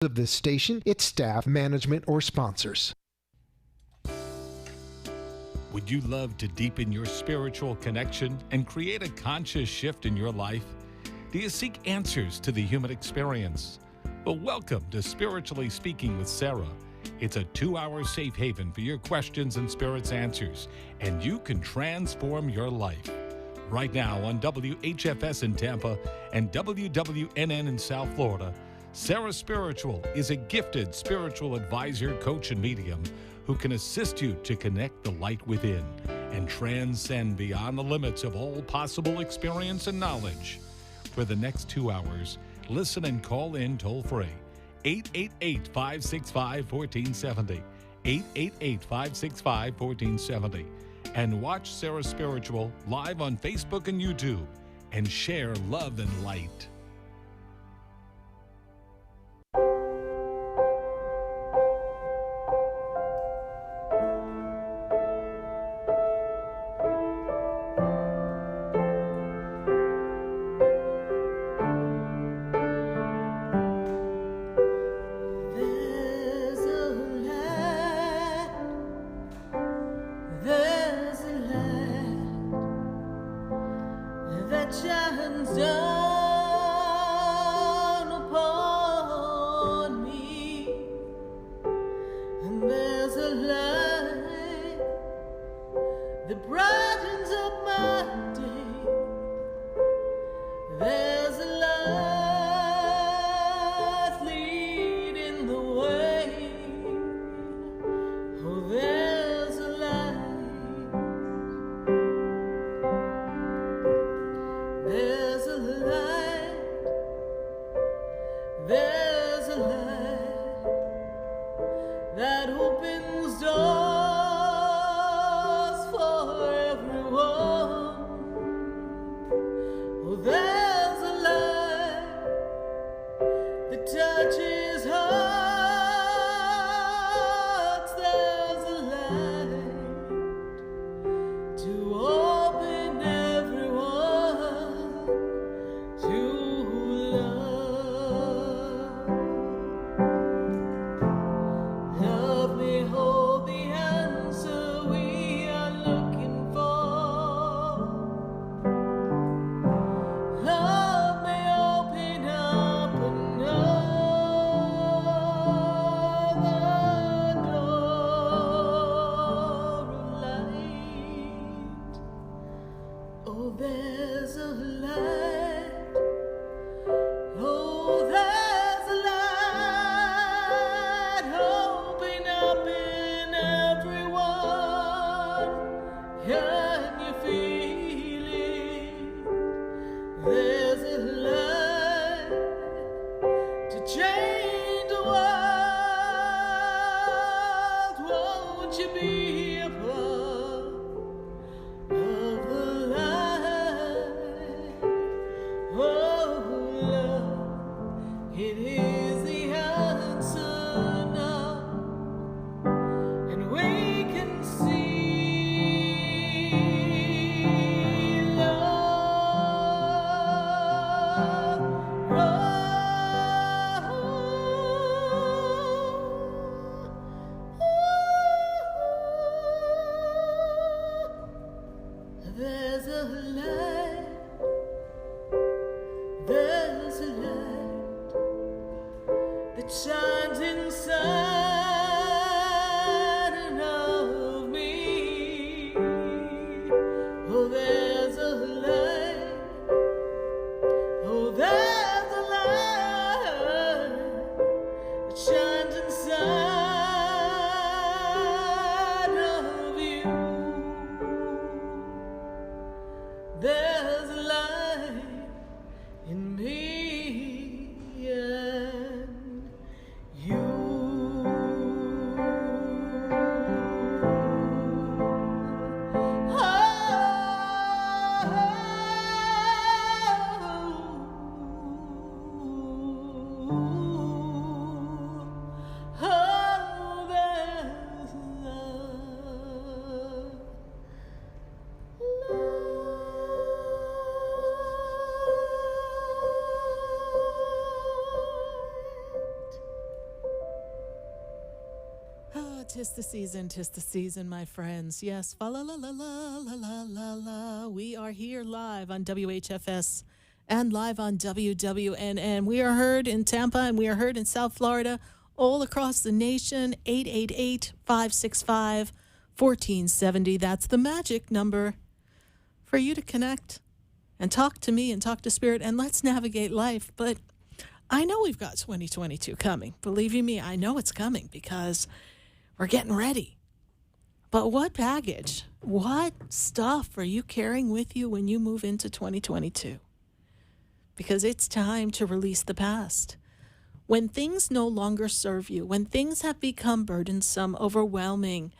of this station, its staff, management, or sponsors. Would you love to deepen your spiritual connection and create a conscious shift in your life? Do you seek answers to the human experience? Well, welcome to Spiritually Speaking with Sarah. It's a 2-hour safe haven for your questions and Spirit's answers, and you can transform your life. Right now on WHFS in Tampa and WWNN in South Florida, Sarah Spiritual is a gifted spiritual advisor, coach, and medium who can assist you to connect the light within and transcend beyond the limits of all possible experience and knowledge. For the next 2 hours, listen and call in toll-free, 888-565-1470, 888-565-1470, and watch Sarah Spiritual live on Facebook and YouTube, and share love and light. In me and you. 'tis the season, my friends. Yes, fa la la la la la la la la. We are here live on WHFS and live on WWNN. We are heard in Tampa and we are heard in South Florida, all across the nation. 888-565-1470. That's the magic number for you to connect and talk to me and talk to Spirit, and let's navigate life. But I know we've got 2022 coming. Believe you me, I know it's coming because we're getting ready. But what baggage, what stuff are you carrying with you when you move into 2022? Because it's time to release the past. When things no longer serve you, when things have become burdensome, overwhelming,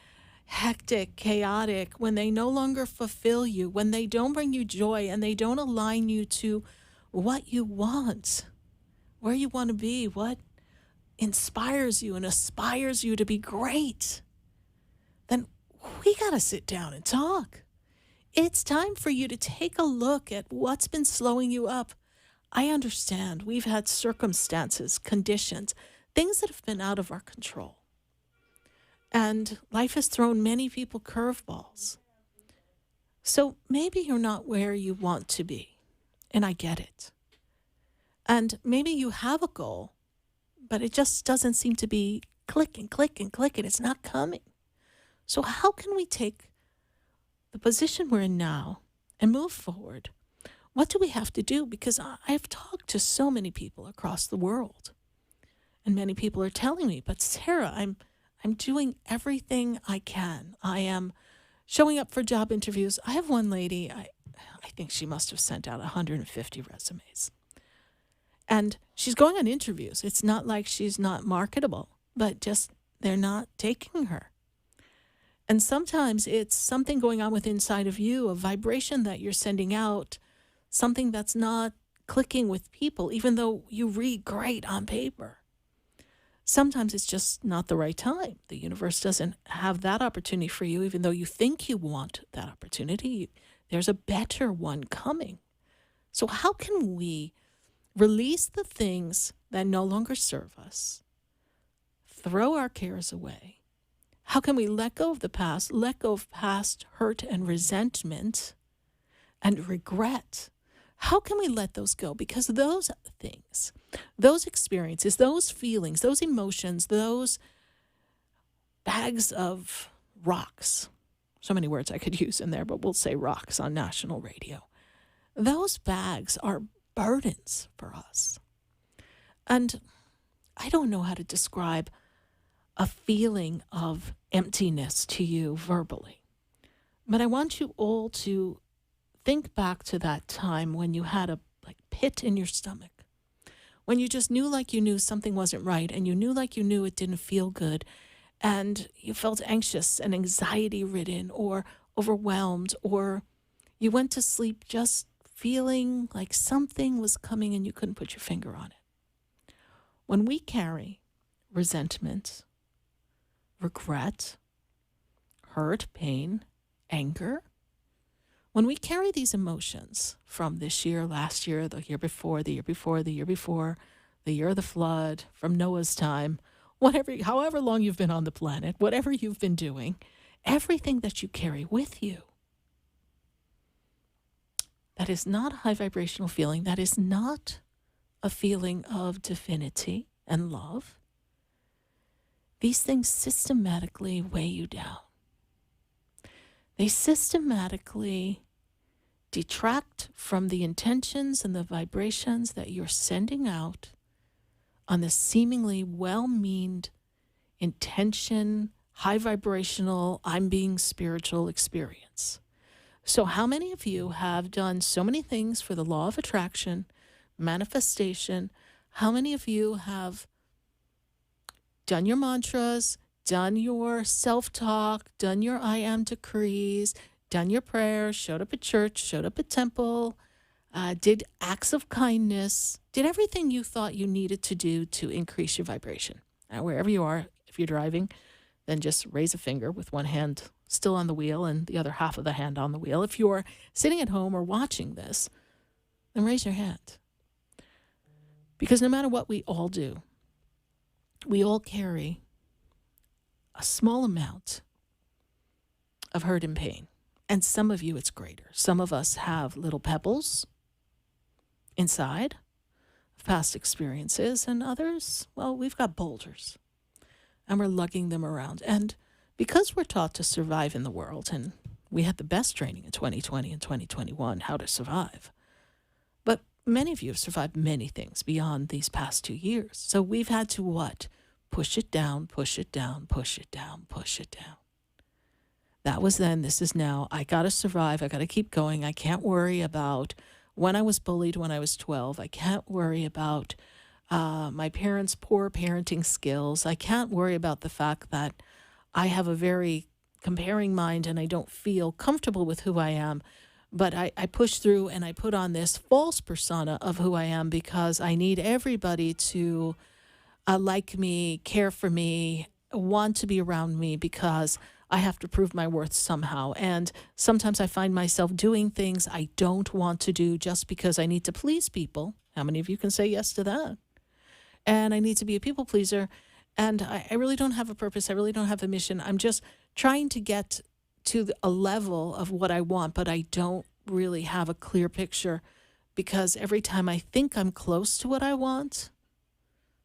hectic, chaotic, when they no longer fulfill you, when they don't bring you joy and they don't align you to what you want, where you want to be, what inspires you and aspires you to be great, then we got to sit down and talk. It's time for you to take a look at what's been slowing you up. I understand we've had circumstances, conditions, things that have been out of our control. And life has thrown many people curveballs. So maybe you're not where you want to be, and I get it. And maybe you have a goal, but it just doesn't seem to be clicking. It's not coming. So how can we take the position we're in now and move forward? What do we have to do? Because I've talked to so many people across the world, and many people are telling me, but Sarah, I'm doing everything I can. I am showing up for job interviews. I have one lady, I think she must have sent out 150 resumes. And she's going on interviews. It's not like she's not marketable, but just they're not taking her. And sometimes it's something going on with inside of you, a vibration that you're sending out, something that's not clicking with people, even though you read great on paper. Sometimes it's just not the right time. The universe doesn't have that opportunity for you, even though you think you want that opportunity. There's a better one coming. So how can we release the things that no longer serve us, throw our cares away? How can we let go of the past, let go of past hurt and resentment and regret? How can we let those go? Because those things, those experiences, those feelings, those emotions, those bags of rocks, so many words I could use in there, but we'll say rocks on national radio. Those bags are burdens for us. And I don't know how to describe a feeling of emptiness to you verbally, but I want you all to think back to that time when you had a pit in your stomach, when you just knew like you knew something wasn't right, and you knew like you knew it didn't feel good, and you felt anxious and anxiety ridden or overwhelmed, or you went to sleep just feeling like something was coming and you couldn't put your finger on it. When we carry resentment, regret, hurt, pain, anger, when we carry these emotions from this year, last year, the year before, the year before, the year before, the year of the flood, from Noah's time, however long you've been on the planet, whatever you've been doing, everything that you carry with you, that is not a high vibrational feeling. That is not a feeling of divinity and love. These things systematically weigh you down. They systematically detract from the intentions and the vibrations that you're sending out on the seemingly well-meaned intention, high vibrational, I'm being spiritual experience. So how many of you have done so many things for the law of attraction, manifestation? How many of you have done your mantras, done your self-talk, done your I am decrees, done your prayers, showed up at church, showed up at temple, did acts of kindness, did everything you thought you needed to do to increase your vibration? Now, wherever you are, if you're driving, then just raise a finger with one hand still on the wheel and the other half of the hand on the wheel. If you're sitting at home or watching this, then raise your hand. Because no matter what we all do, we all carry a small amount of hurt and pain. And some of you, it's greater. Some of us have little pebbles inside of past experiences, and others, well, we've got boulders, and we're lugging them around. And because we're taught to survive in the world, and we had the best training in 2020 and 2021, how to survive. But many of you have survived many things beyond these past 2 years. So we've had to what? Push it down, push it down, push it down, push it down. That was then, this is now. I got to survive. I got to keep going. I can't worry about when I was bullied when I was 12. I can't worry about my parents' poor parenting skills. I can't worry about the fact that I have a very comparing mind and I don't feel comfortable with who I am. But I push through and I put on this false persona of who I am because I need everybody to like me, care for me, want to be around me because I have to prove my worth somehow. And sometimes I find myself doing things I don't want to do just because I need to please people. How many of you can say yes to that? And I need to be a people pleaser. And I really don't have a purpose. I really don't have a mission. I'm just trying to get to a level of what I want, but I don't really have a clear picture because every time I think I'm close to what I want,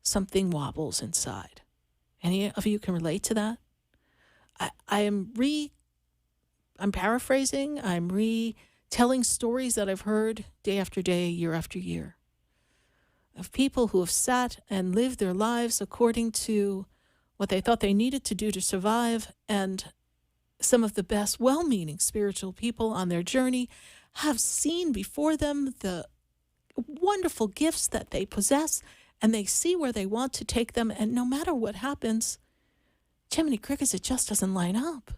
something wobbles inside. Any of you can relate to that? I'm paraphrasing. I'm retelling stories that I've heard day after day, year after year, of people who have sat and lived their lives according to what they thought they needed to do to survive. And some of the best well-meaning spiritual people on their journey have seen before them the wonderful gifts that they possess, and they see where they want to take them. And no matter what happens, Jiminy Crickets, it just doesn't line up.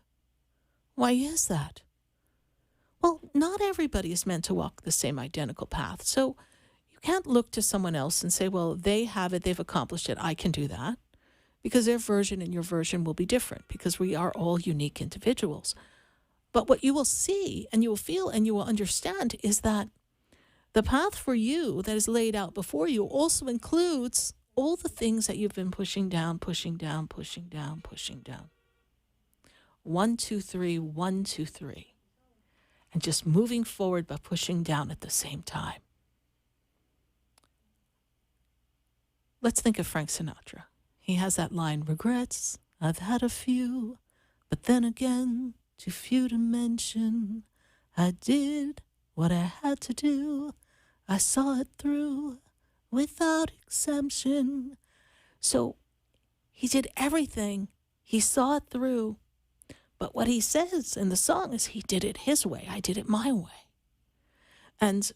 Why is that? Well, not everybody is meant to walk the same identical path. So you can't look to someone else and say, well, they have it, they've accomplished it, I can do that. Because their version and your version will be different because we are all unique individuals. But what you will see and you will feel and you will understand is that the path for you that is laid out before you also includes all the things that you've been pushing down, pushing down, pushing down, pushing down. 1, 2, 3, 1, 2, 3. And just moving forward but pushing down at the same time. Let's think of Frank Sinatra. He has that line, regrets, I've had a few, but then again, too few to mention. I did what I had to do. I saw it through without exemption. So he did everything. He saw it through. But what he says in the song is he did it his way. I did it my way. And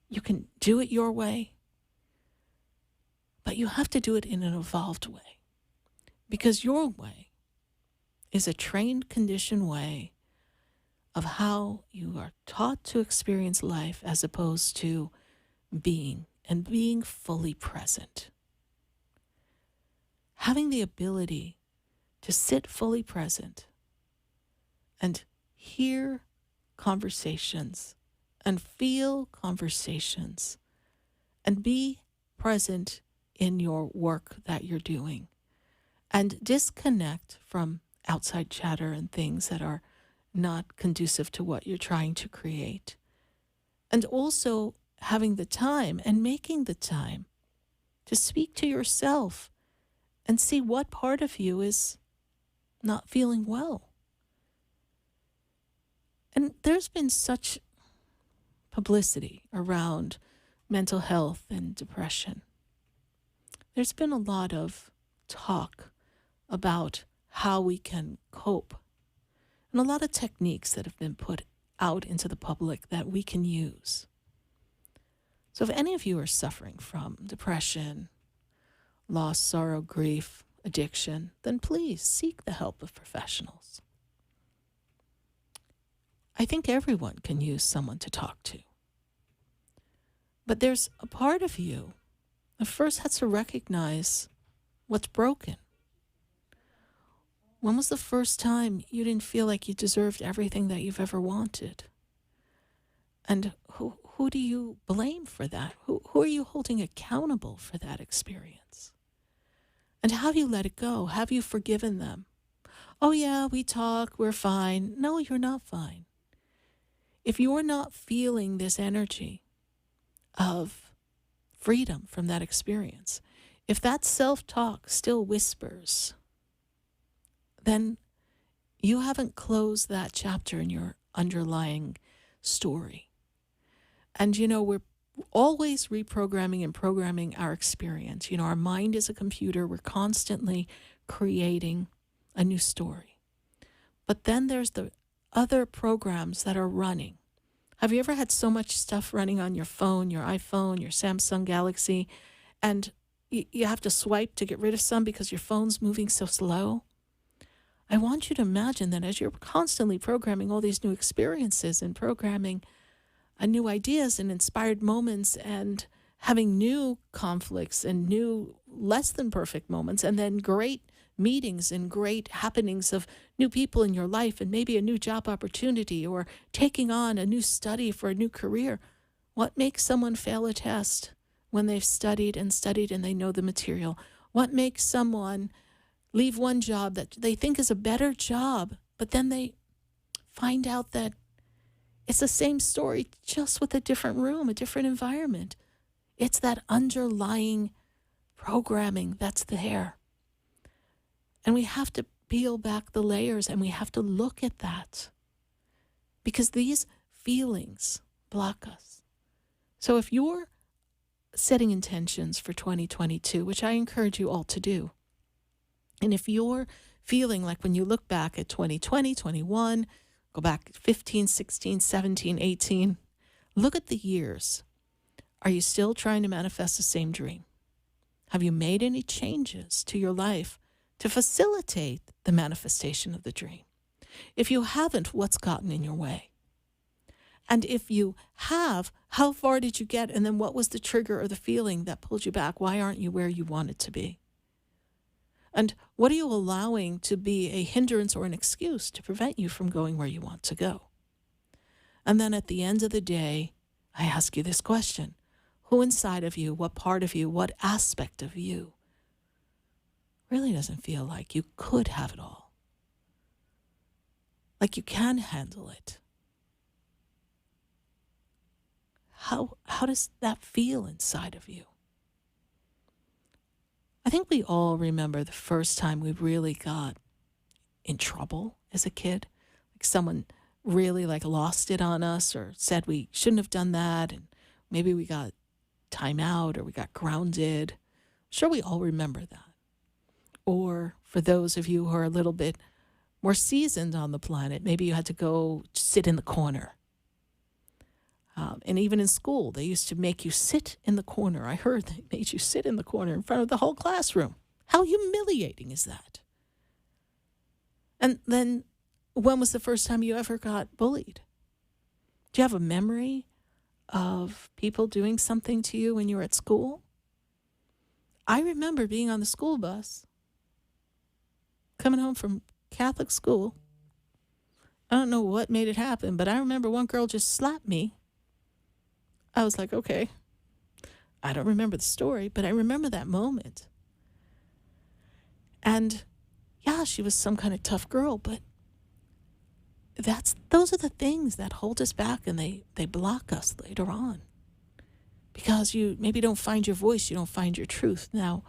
you can do it your way, but you have to do it in an evolved way. Because your way is a trained, conditioned way of how you are taught to experience life as opposed to being and being fully present. Having the ability to sit fully present and hear conversations and feel conversations and be present in your work that you're doing and disconnect from outside chatter and things that are not conducive to what you're trying to create. And also having the time and making the time to speak to yourself and see what part of you is not feeling well. And there's been such publicity around mental health and depression. There's been a lot of talk about how we can cope and a lot of techniques that have been put out into the public that we can use. So if any of you are suffering from depression, loss, sorrow, grief, addiction, then please seek the help of professionals. I think everyone can use someone to talk to. But there's a part of you that first has to recognize what's broken. When was the first time you didn't feel like you deserved everything that you've ever wanted? And who do you blame for that? Who are you holding accountable for that experience? And have you let it go? Have you forgiven them? Oh, yeah, we talk, we're fine. No, you're not fine. If you're not feeling this energy of freedom from that experience, if that self-talk still whispers, then you haven't closed that chapter in your underlying story. And, we're always reprogramming and programming our experience. Our mind is a computer. We're constantly creating a new story. But then there's the other programs that are running. Have you ever had so much stuff running on your phone, your iPhone, your Samsung Galaxy, and you have to swipe to get rid of some because your phone's moving so slow? I want you to imagine that as you're constantly programming all these new experiences and programming new ideas and inspired moments and having new conflicts and new less than perfect moments, and then great meetings and great happenings of new people in your life and maybe a new job opportunity or taking on a new study for a new career. What makes someone fail a test when they've studied and they know the material? What makes someone leave one job that they think is a better job, but then they find out that it's the same story, just with a different room, a different environment? It's that underlying programming that's there. And we have to peel back the layers and we have to look at that, because these feelings block us. So if you're setting intentions for 2022, which I encourage you all to do, and if you're feeling like when you look back at 2020, 21, go back 15, 16, 17, 18, look at the years. Are you still trying to manifest the same dream? Have you made any changes to your life to facilitate the manifestation of the dream? If you haven't, what's gotten in your way? And if you have, how far did you get? And then what was the trigger or the feeling that pulled you back? Why aren't you where you wanted to be? And what are you allowing to be a hindrance or an excuse to prevent you from going where you want to go? And then at the end of the day, I ask you this question: who inside of you, what part of you, what aspect of you really doesn't feel like you could have it all? Like you can handle it? How does that feel inside of you? I think we all remember the first time we really got in trouble as a kid. Like someone really lost it on us or said we shouldn't have done that, and maybe we got time out or we got grounded. I'm sure we all remember that. Or for those of you who are a little bit more seasoned on the planet, maybe you had to go sit in the corner. And even in school, they used to make you sit in the corner. I heard they made you sit in the corner in front of the whole classroom. How humiliating is that? And then when was the first time you ever got bullied? Do you have a memory of people doing something to you when you were at school? I remember being on the school bus, coming home from Catholic school. I don't know what made it happen, but I remember one girl just slapped me. I was like, okay, I don't remember the story, but I remember that moment. And yeah, she was some kind of tough girl, but those are the things that hold us back, and they block us later on. Because you maybe don't find your voice, you don't find your truth. Now,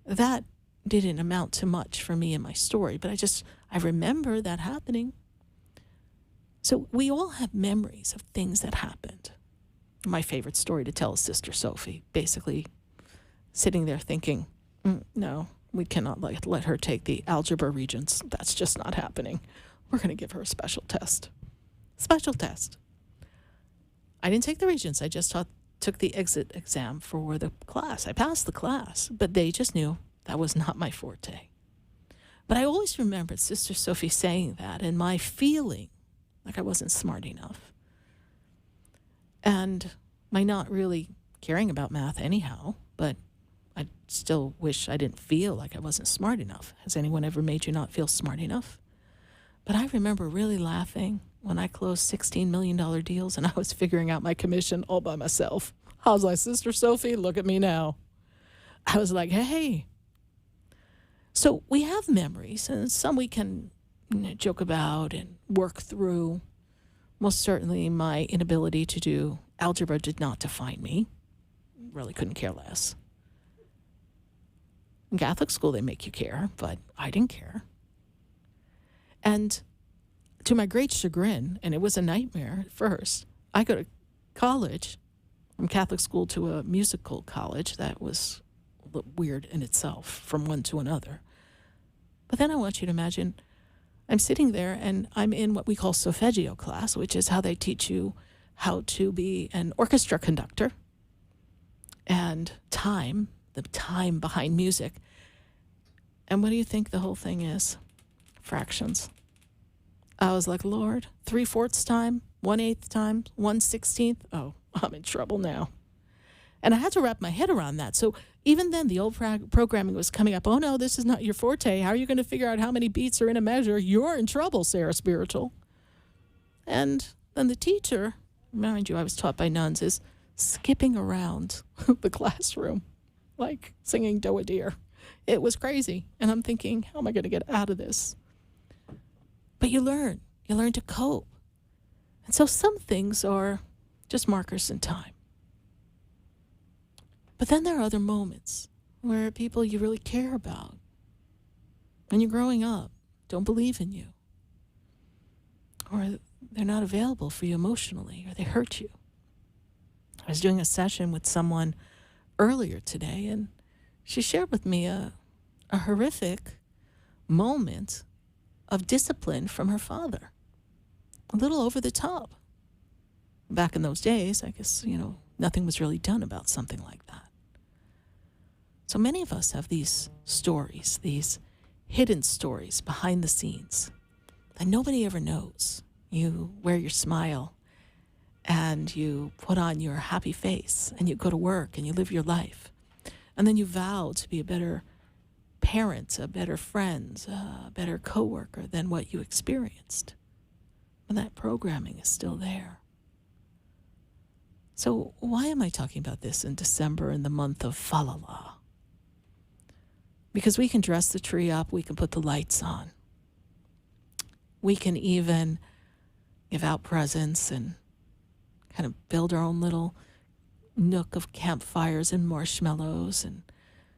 that didn't amount to much for me in my story, but I remember that happening. So we all have memories of things that happened. My favorite story to tell is Sister Sophie, basically sitting there thinking, no, we cannot let her take the algebra regents. That's just not happening. We're going to give her a special test. Special test. I didn't take the regents. I just took the exit exam for the class. I passed the class, but they just knew that was not my forte. But I always remembered Sister Sophie saying that, and my feeling like I wasn't smart enough. And my not really caring about math anyhow, but I still wish I didn't feel like I wasn't smart enough. Has anyone ever made you not feel smart enough? But I remember really laughing when I closed $16 million deals and I was figuring out my commission all by myself. I was like, Sister Sophie, look at me now. I was like, hey, So we have memories, and some we can joke about and work through. Most certainly, my inability to do algebra did not define me. Really couldn't care less. In Catholic school, they make you care, but I didn't care. And to my great chagrin, and it was a nightmare at first, I go to college, from Catholic school to a musical college. That was weird in itself, from one to another. But then I want you to imagine I'm sitting there and I'm in what we call solfeggio class, which is how they teach you how to be an orchestra conductor and the time behind music. And what do you think the whole thing is? Fractions. I was like, Lord, 3/4 time, 1/8 time, 1/16. Oh, I'm in trouble now. And I had to wrap my head around that. So even then, the old programming was coming up. Oh, no, this is not your forte. How are you going to figure out how many beats are in a measure? You're in trouble, Sarah Spiritual. And then the teacher, mind you, I was taught by nuns, is skipping around the classroom like singing Do a Deer. It was crazy. And I'm thinking, how am I going to get out of this? But you learn to cope. And so some things are just markers in time. But then there are other moments where people you really care about, when you're growing up, don't believe in you, or they're not available for you emotionally, or they hurt you. I was doing a session with someone earlier today, and she shared with me a horrific moment of discipline from her father, a little over the top. Back in those days, I guess, nothing was really done about something like that. So many of us have these stories, these hidden stories behind the scenes that nobody ever knows. You wear your smile and you put on your happy face and you go to work and you live your life. And then you vow to be a better parent, a better friend, a better coworker than what you experienced. And that programming is still there. So why am I talking about this in December in the month of Falala? Because we can dress the tree up, we can put the lights on. We can even give out presents and kind of build our own little nook of campfires and marshmallows and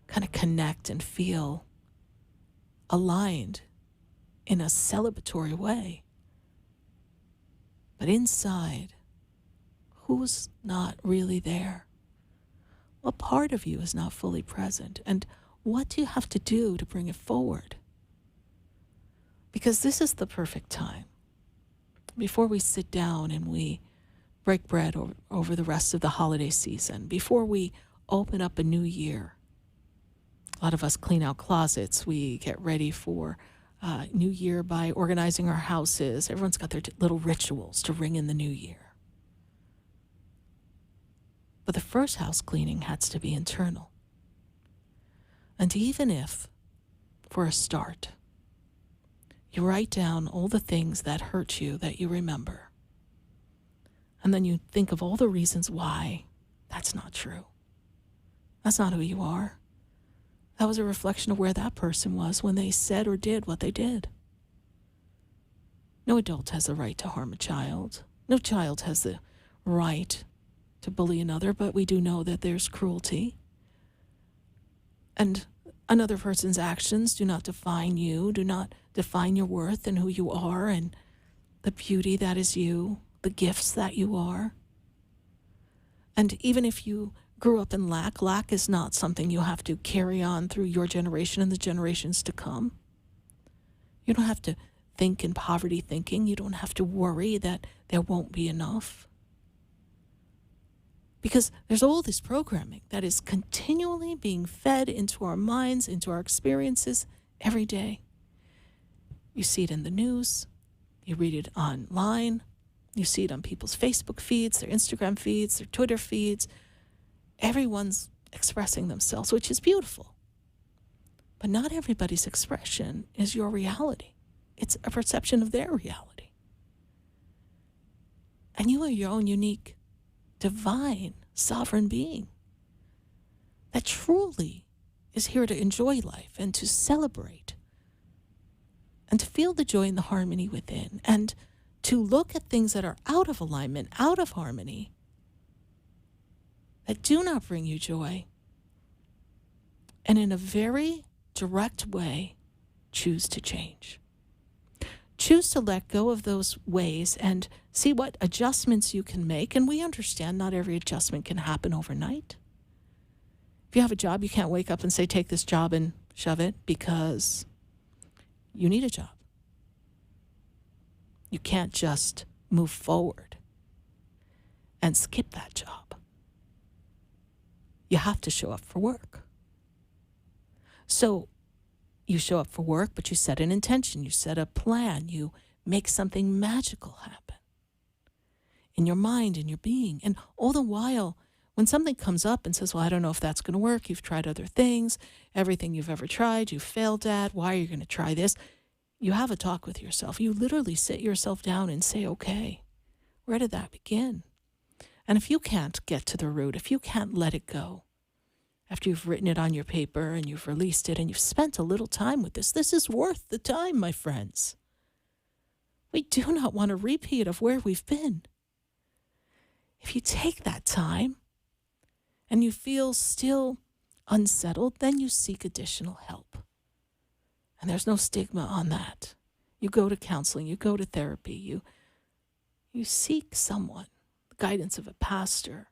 kind of connect and feel aligned in a celebratory way. But inside, who's not really there? What part of you is not fully present? And what do you have to do to bring it forward? Because this is the perfect time. Before we sit down and we break bread over the rest of the holiday season, before we open up a new year, a lot of us clean out closets. We get ready for New Year by organizing our houses. Everyone's got their little rituals to ring in the new year. But the first house cleaning has to be internal. And even if, for a start, you write down all the things that hurt you that you remember, and then you think of all the reasons why that's not true. That's not who you are. That was a reflection of where that person was when they said or did what they did. No adult has the right to harm a child. No child has the right to bully another, but we do know that there's cruelty. And another person's actions do not define you, do not define your worth and who you are and the beauty that is you, the gifts that you are. And even if you grew up in lack is not something you have to carry on through your generation and the generations to come. You don't have to think in poverty thinking. You don't have to worry that there won't be enough. Because there's all this programming that is continually being fed into our minds, into our experiences every day. You see it in the news. You read it online. You see it on people's Facebook feeds, their Instagram feeds, their Twitter feeds. Everyone's expressing themselves, which is beautiful. But not everybody's expression is your reality. It's a perception of their reality. And you are your own unique, divine, sovereign being that truly is here to enjoy life and to celebrate and to feel the joy and the harmony within, and to look at things that are out of alignment, out of harmony, that do not bring you joy, and in a very direct way, choose to change. Choose to let go of those ways and see what adjustments you can make. And we understand not every adjustment can happen overnight. If you have a job, you can't wake up and say, take this job and shove it, because you need a job. You can't just move forward and skip that job. You have to show up for work. So you show up for work, but you set an intention, you set a plan, you make something magical happen in your mind, in your being. And all the while, when something comes up and says, well, I don't know if that's going to work, you've tried other things, everything you've ever tried, you've failed at, why are you going to try this? You have a talk with yourself. You literally sit yourself down and say, okay, where did that begin? And if you can't get to the root, if you can't let it go, after you've written it on your paper and you've released it and you've spent a little time with this is worth the time, my friends. We do not want a repeat of where we've been. If you take that time and you feel still unsettled, then you seek additional help. And there's no stigma on that. You go to counseling, you go to therapy, you seek someone, the guidance of a pastor,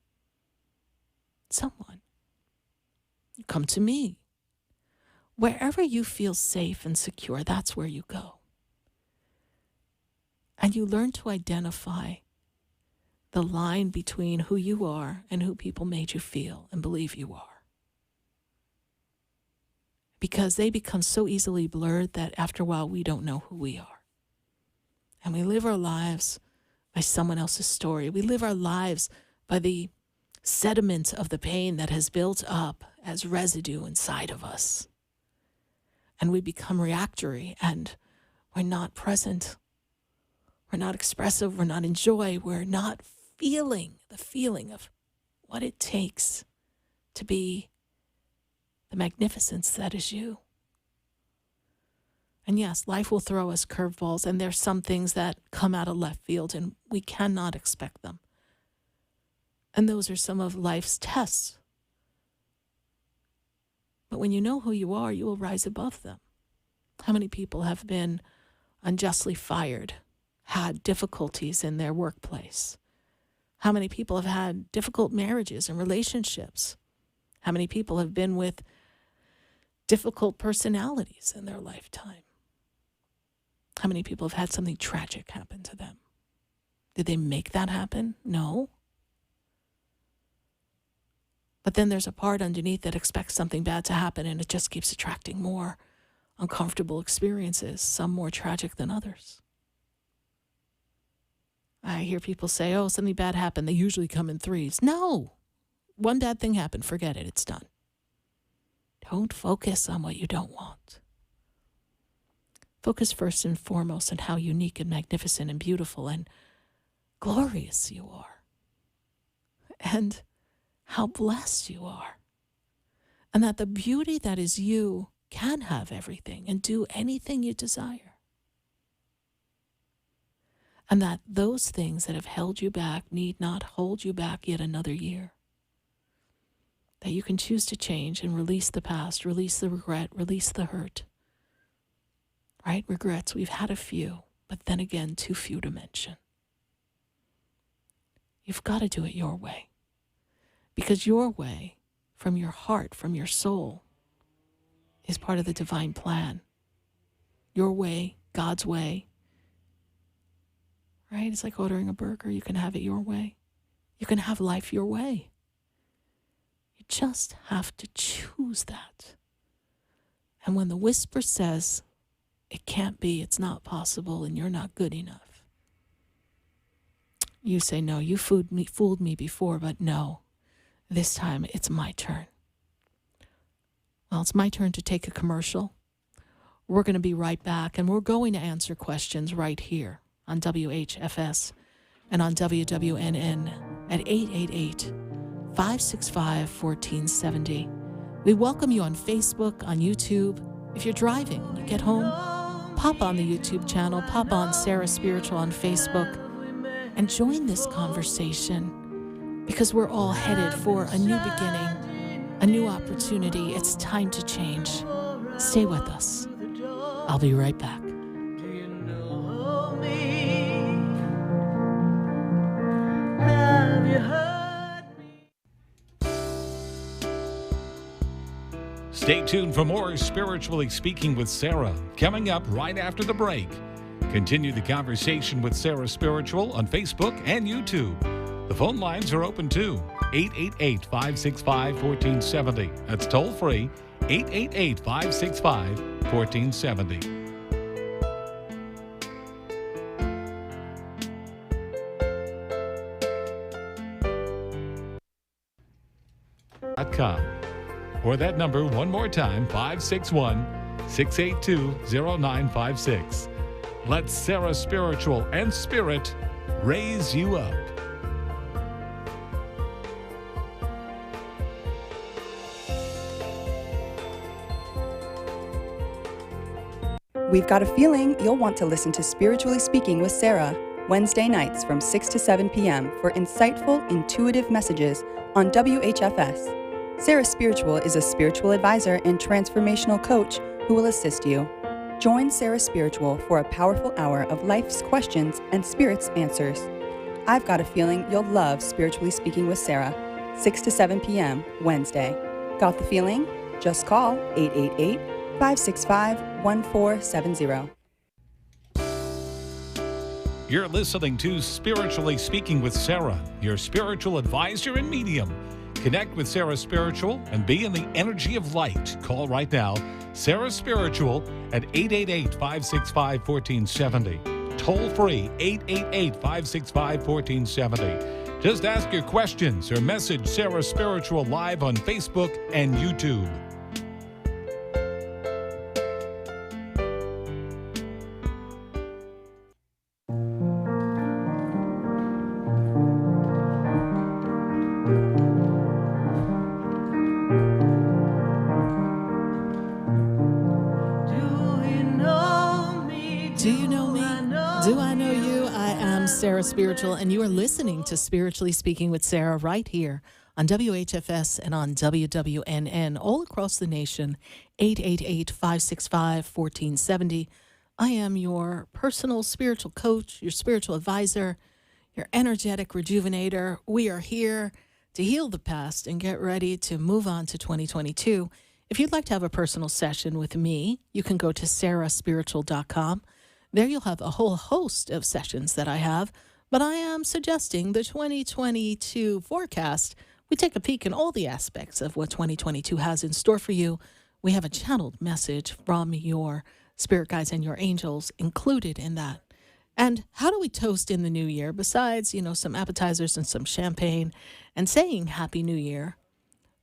someone. You come to me. Wherever you feel safe and secure, that's where you go. And you learn to identify the line between who you are and who people made you feel and believe you are. Because they become so easily blurred that after a while we don't know who we are. And we live our lives by someone else's story. We live our lives by the sediment of the pain that has built up as residue inside of us. And we become reactory, and we're not present. We're not expressive. We're not in joy. We're not feeling the feeling of what it takes to be the magnificence that is you. And yes, life will throw us curveballs, and there's some things that come out of left field, and we cannot expect them. And those are some of life's tests. But when you know who you are, you will rise above them. How many people have been unjustly fired, had difficulties in their workplace? How many people have had difficult marriages and relationships? How many people have been with difficult personalities in their lifetime? How many people have had something tragic happen to them? Did they make that happen? No. But then there's a part underneath that expects something bad to happen, and it just keeps attracting more uncomfortable experiences, some more tragic than others. I hear people say, oh, something bad happened. They usually come in threes. No. One bad thing happened. Forget it. It's done. Don't focus on what you don't want. Focus first and foremost on how unique and magnificent and beautiful and glorious you are. And how blessed you are. And that the beauty that is you can have everything and do anything you desire. And that those things that have held you back need not hold you back yet another year. That you can choose to change and release the past, release the regret, release the hurt. Right? Regrets, we've had a few, but then again, too few to mention. You've got to do it your way. Because your way, from your heart, from your soul, is part of the divine plan. Your way, God's way. Right? It's like ordering a burger. You can have it your way. You can have life your way. You just have to choose that. And when the whisper says, it can't be, it's not possible, and you're not good enough, you say, no, you fooled me before, but no. This time, it's my turn. Well, it's my turn to take a commercial. We're going to be right back, and we're going to answer questions right here on WHFS and on WWNN at 888-565-1470. We welcome you on Facebook, on YouTube. If you're driving and you get home, pop on the YouTube channel, pop on Sarah Spiritual on Facebook, and join this conversation because we're all headed for a new beginning, a new opportunity. It's time to change. Stay with us. I'll be right back. Have you heard me? Stay tuned for more Spiritually Speaking with Sarah, coming up right after the break. Continue the conversation with Sarah Spiritual on Facebook and YouTube. The phone lines are open too. 888-565-1470. That's toll free. 888-565-1470. .com. Or that number one more time, 561-682-0956. Let Sarah Spiritual and Spirit raise you up. We've got a feeling you'll want to listen to Spiritually Speaking with Sarah, Wednesday nights from 6 to 7 p.m. for insightful, intuitive messages on WHFS. Sarah Spiritual is a spiritual advisor and transformational coach who will assist you. Join Sarah Spiritual for a powerful hour of life's questions and Spirit's answers. I've got a feeling you'll love Spiritually Speaking with Sarah, 6 to 7 p.m. Wednesday. Got the feeling? Just call 888-565-1470. You're listening to Spiritually Speaking with Sarah, your spiritual advisor and medium. Connect with Sarah Spiritual and be in the energy of light. Call right now, Sarah Spiritual at 888-565-1470. Toll free, 888-565-1470. Just ask your questions or message Sarah Spiritual live on Facebook and YouTube. Sarah Spiritual, and you are listening to Spiritually Speaking with Sarah right here on WHFS and on WWNN all across the nation, 888-565-1470. I am your personal spiritual coach, your spiritual advisor, your energetic rejuvenator. We are here to heal the past and get ready to move on to 2022. If you'd like to have a personal session with me, you can go to sarahspiritual.com. There you'll have a whole host of sessions that I have, but I am suggesting the 2022 forecast. We take a peek in all the aspects of what 2022 has in store for you. We have a channeled message from your spirit guides and your angels included in that. And how do we toast in the new year besides, some appetizers and some champagne and saying Happy New Year?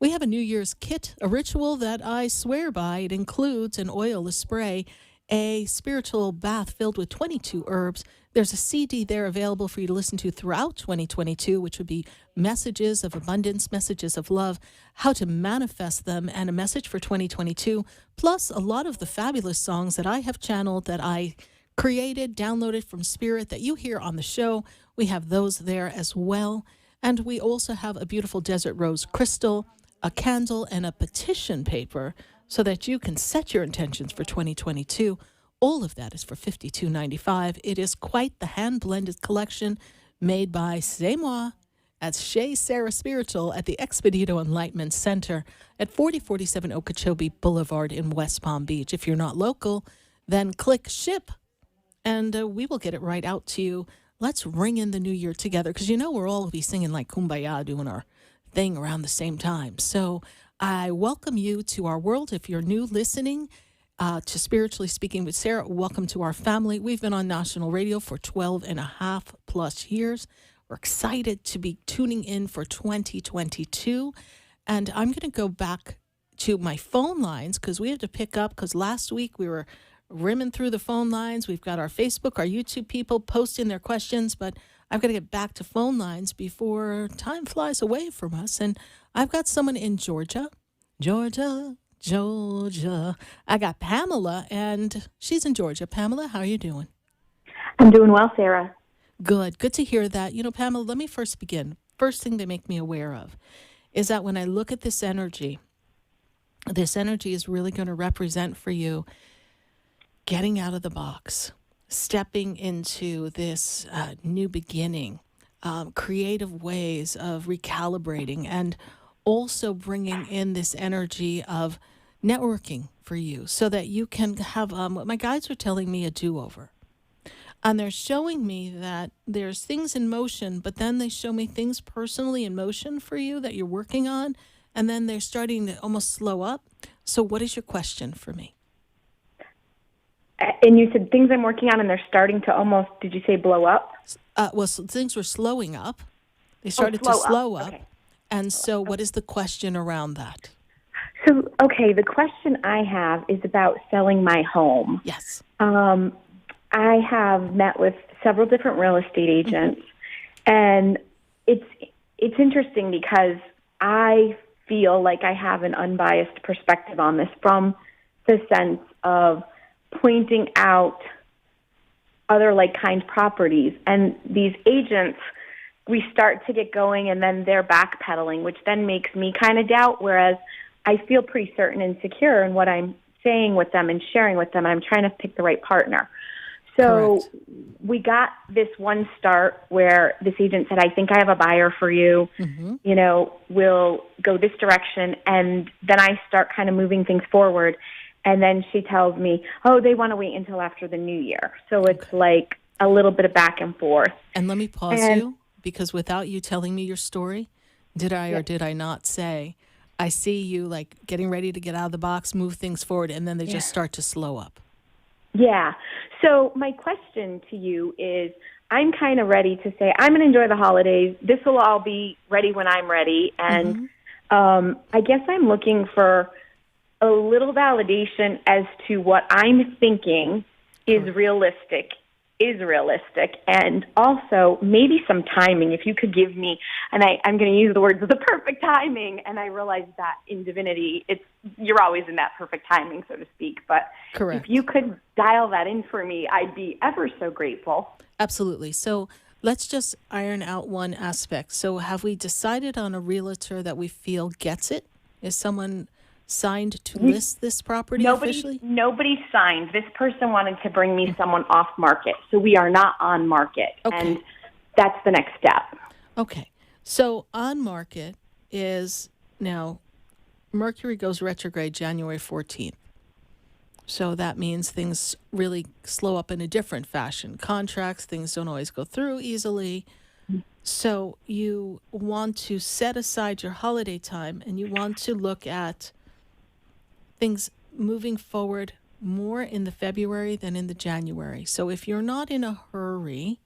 We have a New Year's kit, a ritual that I swear by. It includes an oil, a spray, a spiritual bath filled with 22 herbs. There's a CD there available for you to listen to throughout 2022, which would be messages of abundance, messages of love, how to manifest them, and a message for 2022, plus a lot of the fabulous songs that I have channeled, that I created, downloaded from Spirit, that you hear on the show. We have those there as well. And we also have a beautiful desert rose crystal, a candle, and a petition paper, so that you can set your intentions for 2022. All of that is for $52.95. It is quite the hand-blended collection made by C'est Moi at Chez Sarah Spiritual at the Expedito Enlightenment Center at 4047 Okeechobee Boulevard in West Palm Beach. If you're not local, then click ship, and we will get it right out to you. Let's ring in the new year together, because we're all be singing like Kumbaya, doing our thing around the same time. So I welcome you to our world. If you're new listening to Spiritually Speaking with Sarah, welcome to our family. We've been on national radio for 12 and a half plus years. We're excited to be tuning in for 2022. And I'm going to go back to my phone lines because we have to pick up, because last week we were rimming through the phone lines. We've got our Facebook, our YouTube people posting their questions, but I've got to get back to phone lines before time flies away from us. And I've got someone in Georgia, Georgia, Georgia. I got Pamela, and she's in Georgia. Pamela, how are you doing? I'm doing well, Sarah. Good. Good to hear that. You know, Pamela, let me first begin. First thing they make me aware of is that when I look at this energy is really going to represent for you getting out of the box, stepping into this new beginning, creative ways of recalibrating, and also bringing in this energy of networking for you so that you can have what my guides are telling me, a do-over. And they're showing me that there's things in motion, but then they show me things personally in motion for you that you're working on, and then they're starting to almost slow up. So what is your question for me? And you said things I'm working on and they're starting to almost, did you say blow up? Things were slowing up. They started to slow up. Okay. And so what is the question around that? So, okay, the question I have is about selling my home. Yes. I have met with several different real estate agents, and it's interesting because I feel like I have an unbiased perspective on this from the sense of pointing out other like-kind properties. And these agents, we start to get going, and then they're backpedaling, which then makes me kind of doubt, whereas I feel pretty certain and secure in what I'm saying with them and sharing with them. I'm trying to pick the right partner. So Correct. We got this one start where this agent said, I think I have a buyer for you. Mm-hmm. You know, we'll go this direction. And then I start kind of moving things forward. And then she tells me, oh, they want to wait until after the new year. So it's like a little bit of back and forth. And let me pause you, because without you telling me your story, did I or did I not say, I see you like getting ready to get out of the box, move things forward, and then they just start to slow up? Yeah. So my question to you is, I'm kind of ready to say, I'm going to enjoy the holidays. This will all be ready when I'm ready. And I guess I'm looking for a little validation as to what I'm thinking is realistic, and also maybe some timing. If you could give me, and I'm going to use the words of the perfect timing, and I realize that in divinity, you're always in that perfect timing, so to speak. But Correct. If you could dial that in for me, I'd be ever so grateful. Absolutely. So let's just iron out one aspect. So have we decided on a realtor that we feel gets it? Is someone signed to list this property officially? Nobody signed. This person wanted to bring me someone off market, so we are not on market, and that's the next step. Okay. So on market is now Mercury goes retrograde January 14th. So that means things really slow up in a different fashion. Contracts, things don't always go through easily. So you want to set aside your holiday time, and you want to look at things moving forward more in the February than in the January. So if you're not in a hurry,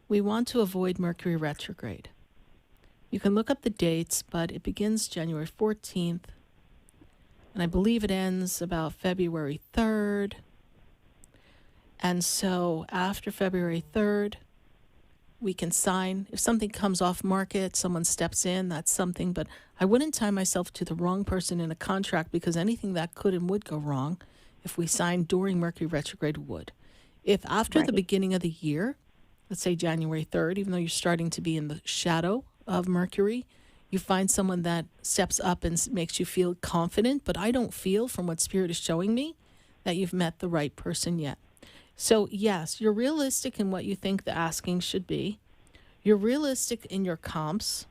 we want to avoid Mercury retrograde. You can look up the dates, but it begins January 14th, and I believe it ends about February 3rd. And so after February 3rd, we can sign. If something comes off market, someone steps in, that's something. But I wouldn't tie myself to the wrong person in a contract, because anything that could and would go wrong if we signed during Mercury retrograde would. If after the beginning of the year, let's say January 3rd, even though you're starting to be in the shadow of Mercury, you find someone that steps up and makes you feel confident, but I don't feel, from what Spirit is showing me, that you've met the right person yet. So yes, you're realistic in what you think the asking should be. You're realistic in your comps.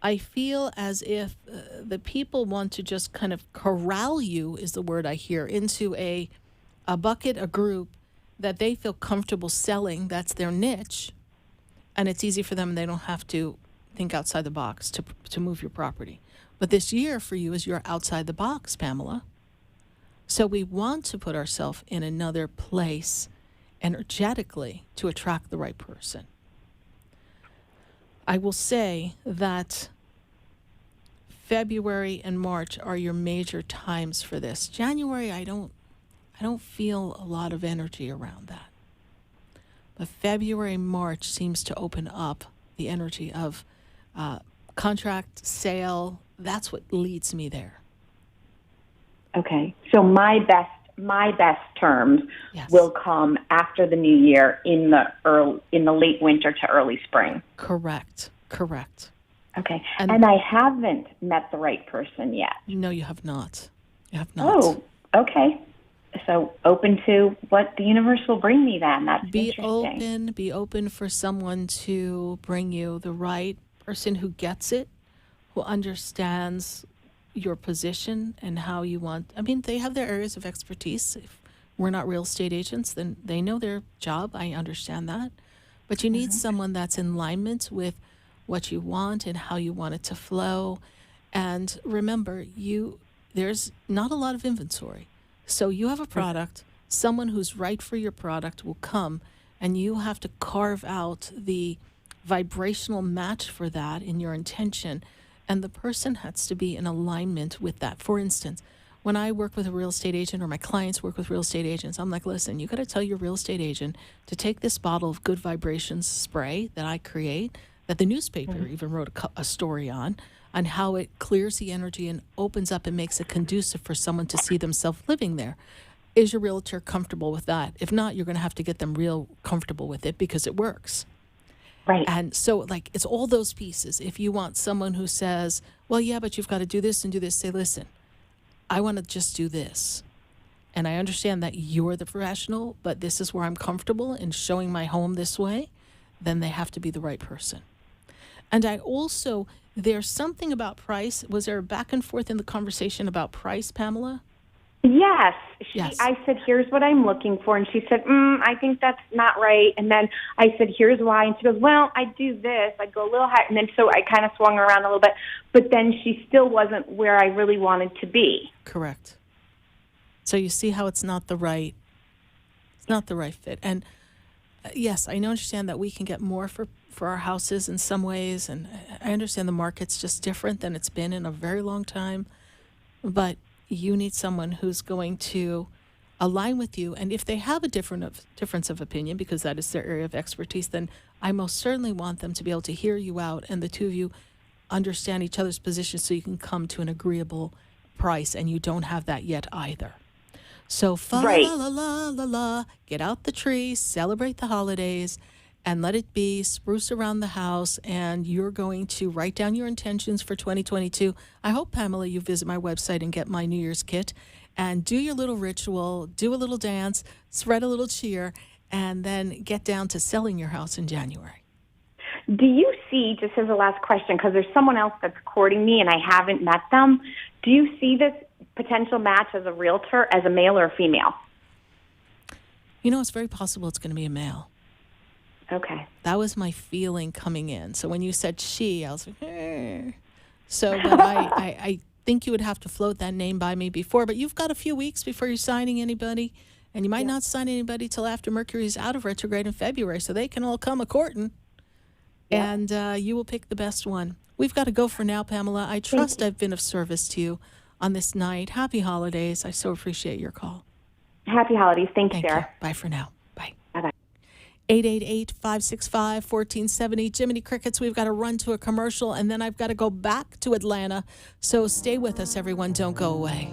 I feel as if the people want to just kind of corral you, is the word I hear, into a bucket, a group that they feel comfortable selling. That's their niche. And it's easy for them. They don't have to think outside the box to move your property. But this year for you is you're outside the box, Pamela. So we want to put ourselves in another place energetically to attract the right person. I will say that February and March are your major times for this. January, I don't feel a lot of energy around that. But February, March seems to open up the energy of contract, sale. That's what leads me there. Okay. So my best terms Yes. will come after the new year in the late winter to early spring. Correct. Okay. And- And I haven't met the right person yet. No, you have not. You have not. Oh, okay. So open to what the universe will bring me then. That's Be interesting. open for someone to bring you the right person who gets it, who understands your position and how you want. I mean, they have their areas of expertise. If we're not real estate agents, then they know their job. I understand that. But you need someone that's in alignment with what you want and how you want it to flow. And remember, there's not a lot of inventory. So you have a product, someone who's right for your product will come, and you have to carve out the vibrational match for that in your intention. And the person has to be in alignment with that. For instance, when I work with a real estate agent or my clients work with real estate agents, I'm like, listen, you got to tell your real estate agent to take this bottle of good vibrations spray that I create, that the newspaper even wrote a story on how it clears the energy and opens up and makes it conducive for someone to see themselves living there. Is your realtor comfortable with that? If not, you're going to have to get them real comfortable with it because it works. Right. And so, like, it's all those pieces. If you want someone who says, well, yeah, but you've got to do this and do this, say, listen, I want to just do this. And I understand that you're the professional, but this is where I'm comfortable in showing my home this way. Then they have to be the right person. And there's something about price. Was there a back and forth in the conversation about price, Pamela? Yes. Yes. I said, here's what I'm looking for. And she said, I think that's not right. And then I said, here's why. And she goes, well, I do this. I go a little higher. And then so I kind of swung around a little bit. But then she still wasn't where I really wanted to be. Correct. So you see how it's not the right fit. And yes, I understand that we can get more for our houses in some ways. And I understand the market's just different than it's been in a very long time. But you need someone who's going to align with you. And if they have a difference of opinion, because that is their area of expertise, then I most certainly want them to be able to hear you out and the two of you understand each other's positions so you can come to an agreeable price. And you don't have that yet either. So Right. la la la la, get out the tree, celebrate the holidays, and let it be, spruce around the house, and you're going to write down your intentions for 2022. I hope, Pamela, you visit my website and get my New Year's kit and do your little ritual, do a little dance, spread a little cheer, and then get down to selling your house in January. Do you see, just as a last question, because there's someone else that's courting me and I haven't met them, do you see this potential match as a realtor as a male or a female? You know, it's very possible it's going to be a male. Okay. That was my feeling coming in. So when you said she, I was like, eh. So, but I think you would have to float that name by me before. But you've got a few weeks before you're signing anybody. And you might not sign anybody till after Mercury's out of retrograde in February. So they can all come a-courting. Yeah. And you will pick the best one. We've got to go for now, Pamela. I trust I've been of service to you on this night. Happy holidays. I so appreciate your call. Happy holidays. Thanks, Thank Sarah. you. Bye for now. Bye. Bye-bye. 888-565-1470. Jiminy Crickets, we've got to run to a commercial, and then I've got to go back to Atlanta. So stay with us, everyone. Don't go away.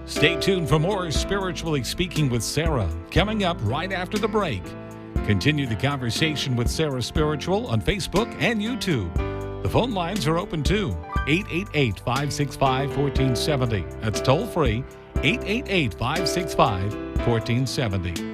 Stay tuned for more Spiritually Speaking with Sarah, coming up right after the break. Continue the conversation with Sarah Spiritual on Facebook and YouTube. The phone lines are open too. 888-565-1470. That's toll free. 888-565-1470.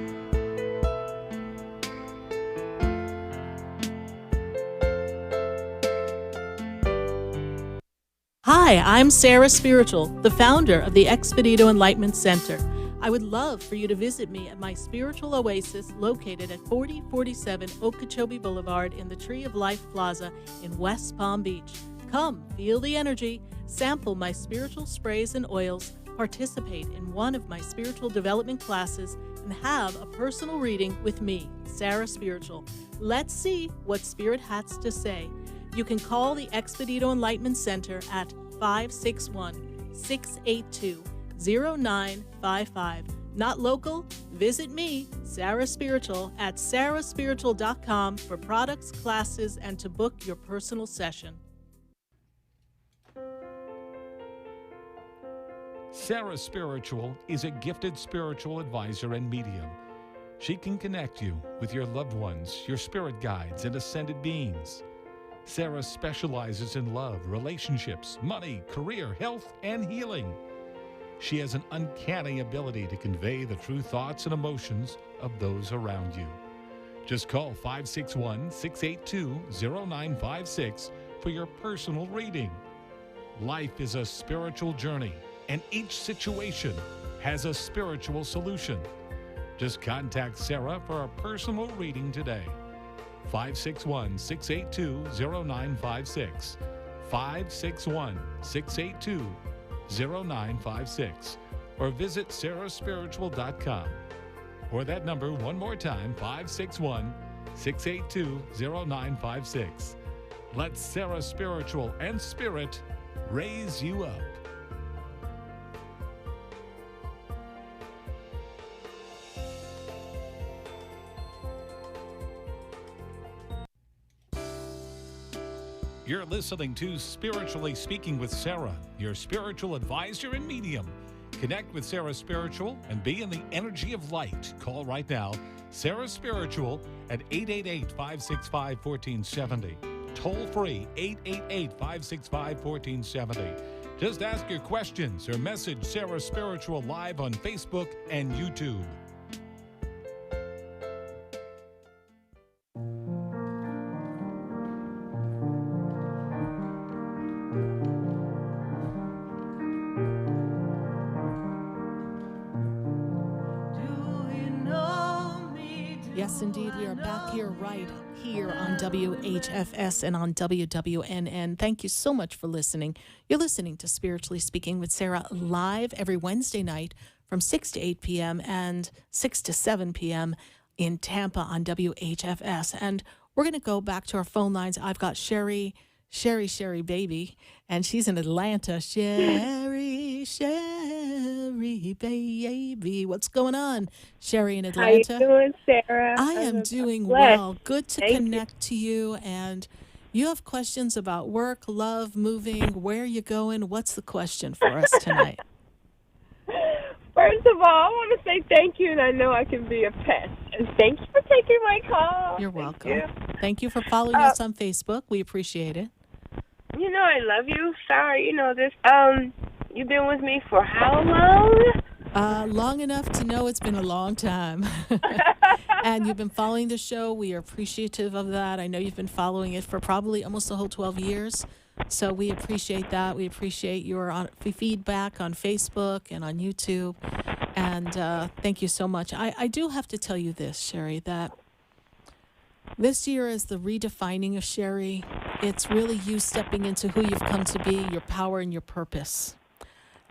Hi, I'm Sarah Spiritual, the founder of the Expedito Enlightenment Center. I would love for you to visit me at my spiritual oasis located at 4047 Okeechobee Boulevard in the Tree of Life Plaza in West Palm Beach. Come, feel the energy, sample my spiritual sprays and oils, participate in one of my spiritual development classes, and have a personal reading with me, Sarah Spiritual. Let's see what Spirit has to say. You can call the Expedito Enlightenment Center at 561-682-0000. 0955. Not local? Visit me, Sarah Spiritual, at sarahspiritual.com for products, classes, and to book your personal session. Sarah Spiritual is a gifted spiritual advisor and medium. She can connect you with your loved ones, your spirit guides, and ascended beings. Sarah specializes in love, relationships, money, career, health, and healing. She has an uncanny ability to convey the true thoughts and emotions of those around you. Just call 561-682-0956 for your personal reading. Life is a spiritual journey, and each situation has a spiritual solution. Just contact Sarah for a personal reading today. 561-682-0956. 561-682-0956. Or visit sarahspiritual.com. Or that number one more time, 561-682-0956. Let Sarah Spiritual and Spirit raise you up. You're listening to Spiritually Speaking with Sarah, your spiritual advisor and medium. Connect with Sarah Spiritual and be in the energy of light. Call right now, Sarah Spiritual at 888-565-1470. Toll free, 888-565-1470. Just ask your questions or message Sarah Spiritual live on Facebook and YouTube. Yes, indeed. We are back here right here on WHFS and on WWNN. Thank you so much for listening. You're listening to Spiritually Speaking with Sarah live every Wednesday night from 6 to 8 p.m. and 6 to 7 p.m. in Tampa on WHFS. And we're going to go back to our phone lines. I've got Sherry baby, and she's in Atlanta. Sherry baby. What's going on, Sherry in Atlanta? How you doing, Sarah? I am doing blessed. well. Good to connect to you. And you have questions about work, love, moving, where you going? What's the question for us tonight? First of all, I want to say thank you, and I know I can be a pest. And thank you for taking my call. You're welcome. You. Thank you for following us on Facebook. We appreciate it. You know I love you. Sorry, you know this. You've been with me for how long? Long enough to know it's been a long time. And you've been following the show. We are appreciative of that. I know you've been following it for probably almost the whole 12 years. So we appreciate that. We appreciate your feedback on Facebook and on YouTube. And thank you so much. I do have to tell you this, Sherry, that this year is the redefining of Sherry. It's really you stepping into who you've come to be, your power and your purpose.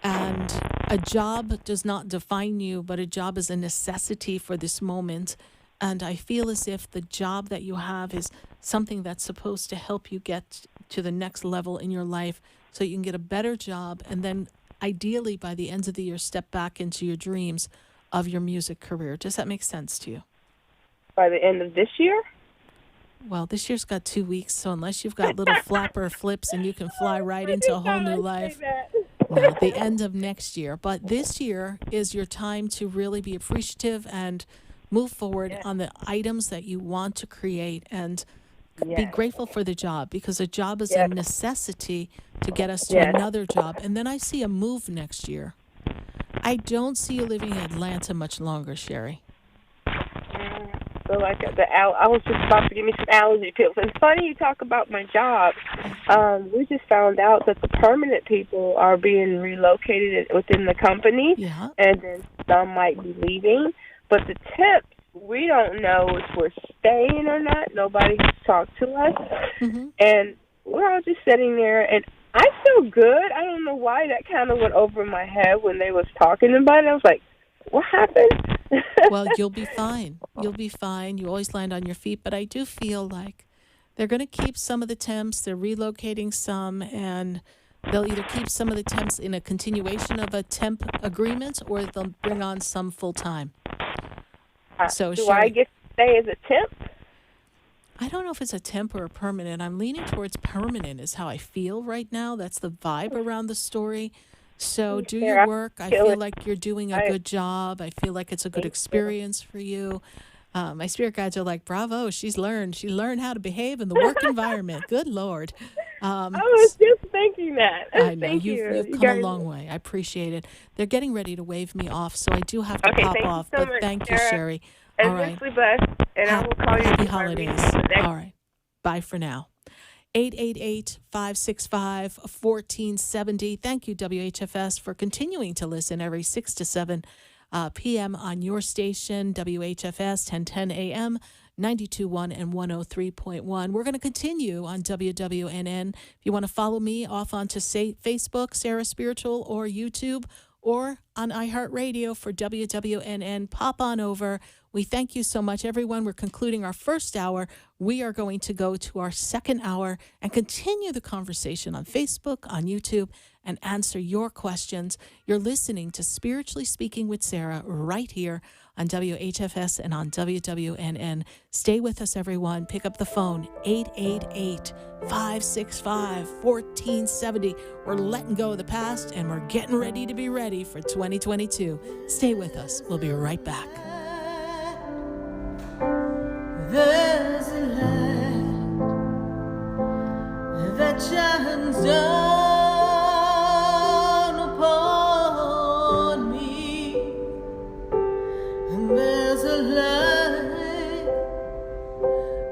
And a job does not define you, but a job is a necessity for this moment. And I feel as if the job that you have is something that's supposed to help you get to the next level in your life so you can get a better job. And then ideally by the end of the year, step back into your dreams of your music career. Does that make sense to you? By the end of this year? Well, this year's got 2 weeks, so unless you've got little flapper flips and you can fly right into a whole new life, well, the end of next year. But this year is your time to really be appreciative and move forward on the items that you want to create and be grateful for the job, because a job is a necessity to get us to another job. And then I see a move next year. I don't see you living in Atlanta much longer, Sherry. So like I was just about to give me some allergy pills. And it's funny you talk about my job. We just found out that the permanent people are being relocated within the company, and then some might be leaving. But the temps, we don't know if we're staying or not. Nobody has talked to us. Mm-hmm. And we're all just sitting there, and I feel good. I don't know why that kind of went over my head when they was talking about it. I was like, what happened? Well, you'll be fine. You'll be fine. You always land on your feet. But I do feel like they're going to keep some of the temps. They're relocating some, and They'll either keep some of the temps in a continuation of a temp agreement, or they'll bring on some full-time. So do I get to stay as a temp? I don't know if it's a temp or a permanent. I'm leaning towards permanent is how I feel right now. That's the vibe around the story. So do your work. I feel like you're doing a good job. I feel like it's a good experience for you. My spirit guides are like, bravo, she's learned. She learned how to behave in the work environment. Good Lord. I was just thinking that. I know. Thank You've come a long way. I appreciate it. They're getting ready to wave me off, so I do have to pop off. So but much, thank you, Sarah. Sherry. And All right. richly blessed, and I will call you. Happy holidays. All right. Bye for now. 888-565-1470. Thank you, WHFS, for continuing to listen every 6 to 7 p.m. on your station, WHFS, 1010 a.m., 92.1 and 103.1. We're going to continue on WWNN. If you want to follow me off onto Facebook, Sarah Spiritual, or YouTube, or on iHeartRadio for WWNN, pop on over. We thank you so much, everyone. We're concluding our first hour. We are going to go to our second hour and continue the conversation on Facebook, on YouTube, and answer your questions. You're listening to Spiritually Speaking with Sarah right here on WHFS and on WWNN. Stay with us, everyone. Pick up the phone, 888-565-1470. We're letting go of the past, and we're getting ready to be ready for 2022. Stay with us. We'll be right back. There's a light that shines down upon me, and there's a light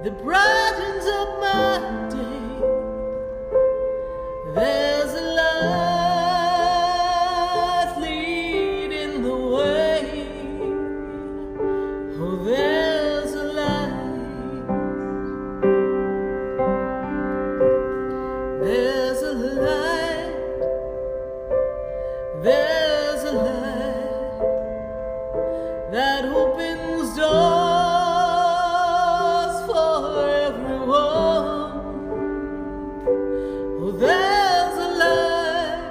that brightens up my day. There's a light leading the way. Oh, there's a light. There's a light, there's a light that opens doors for everyone. Oh, there's a light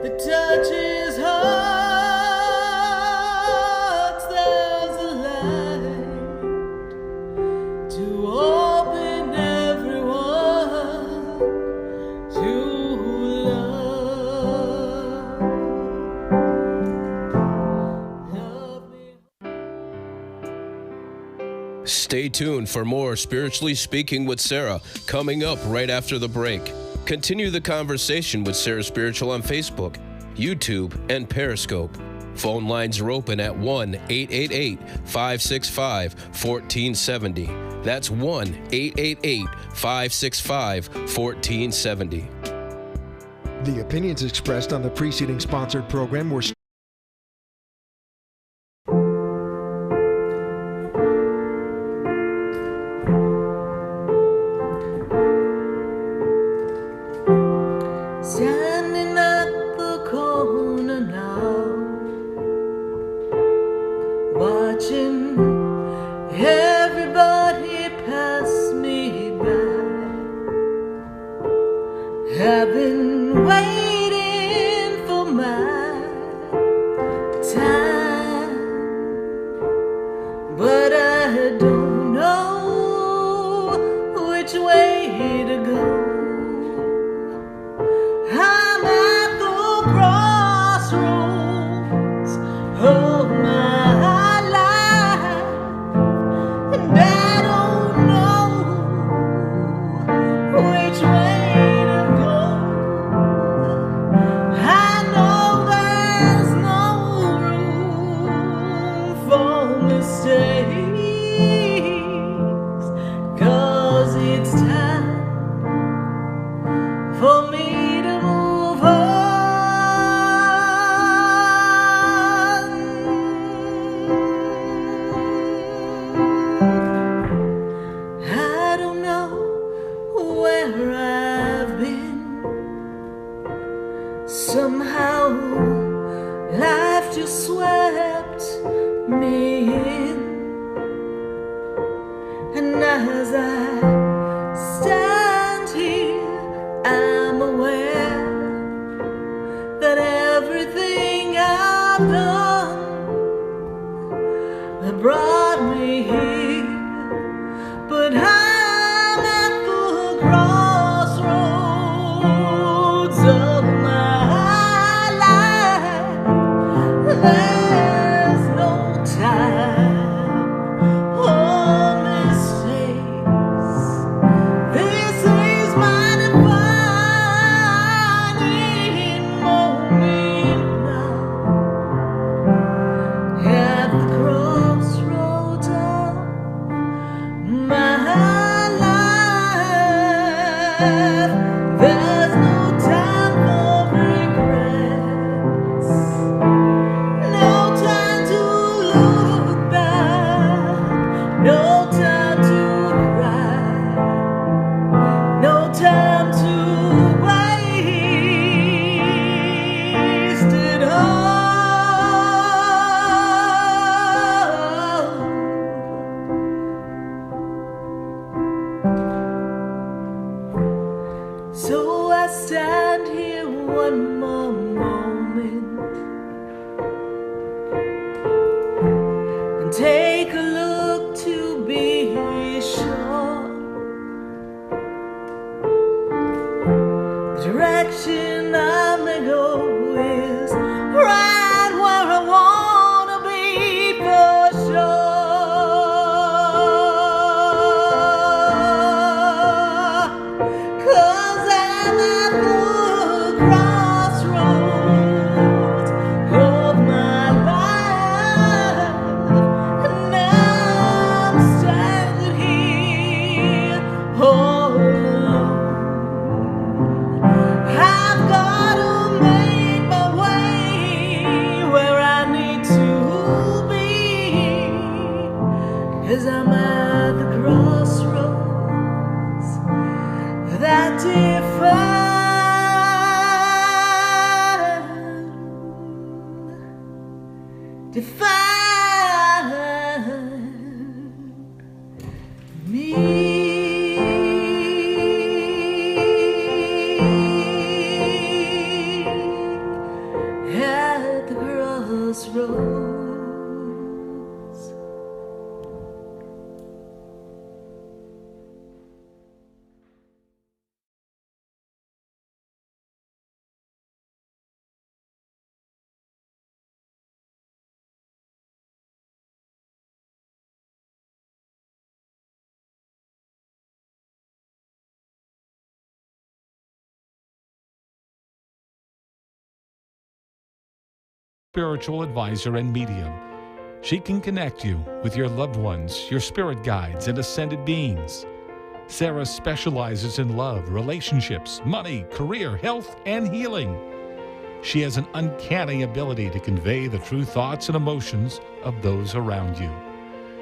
that touches hearts. There's a light to open everyone to love. Love me. Stay tuned for more Spiritually Speaking with Sarah coming up right after the break. Continue the conversation with Sarah Spiritual on Facebook, YouTube, and Periscope. Phone lines are open at 1-888-565-1470. That's 1-888-565-1470. The opinions expressed on the preceding sponsored program were Standing at the corner now, watching everybody pass me by. I've been waiting for my time, but I don't know which way to go. I'm at the crossroads of my life, and I don't know which way to go. I know there's no room for mistakes, 'cause it's time for me to move on. I don't know where I've been. Somehow life just swept me in, and as I stand here, I'm aware So I stand here one more moment and take a look to be sure the direction I may go is right where I wanna be for sure. Cause I'm at the crossroads that define me. At the crossroads. Spiritual advisor and medium. She can connect you with your loved ones, your spirit guides, and ascended beings. Sarah specializes in love, relationships, money, career, health, and healing. She has an uncanny ability to convey the true thoughts and emotions of those around you.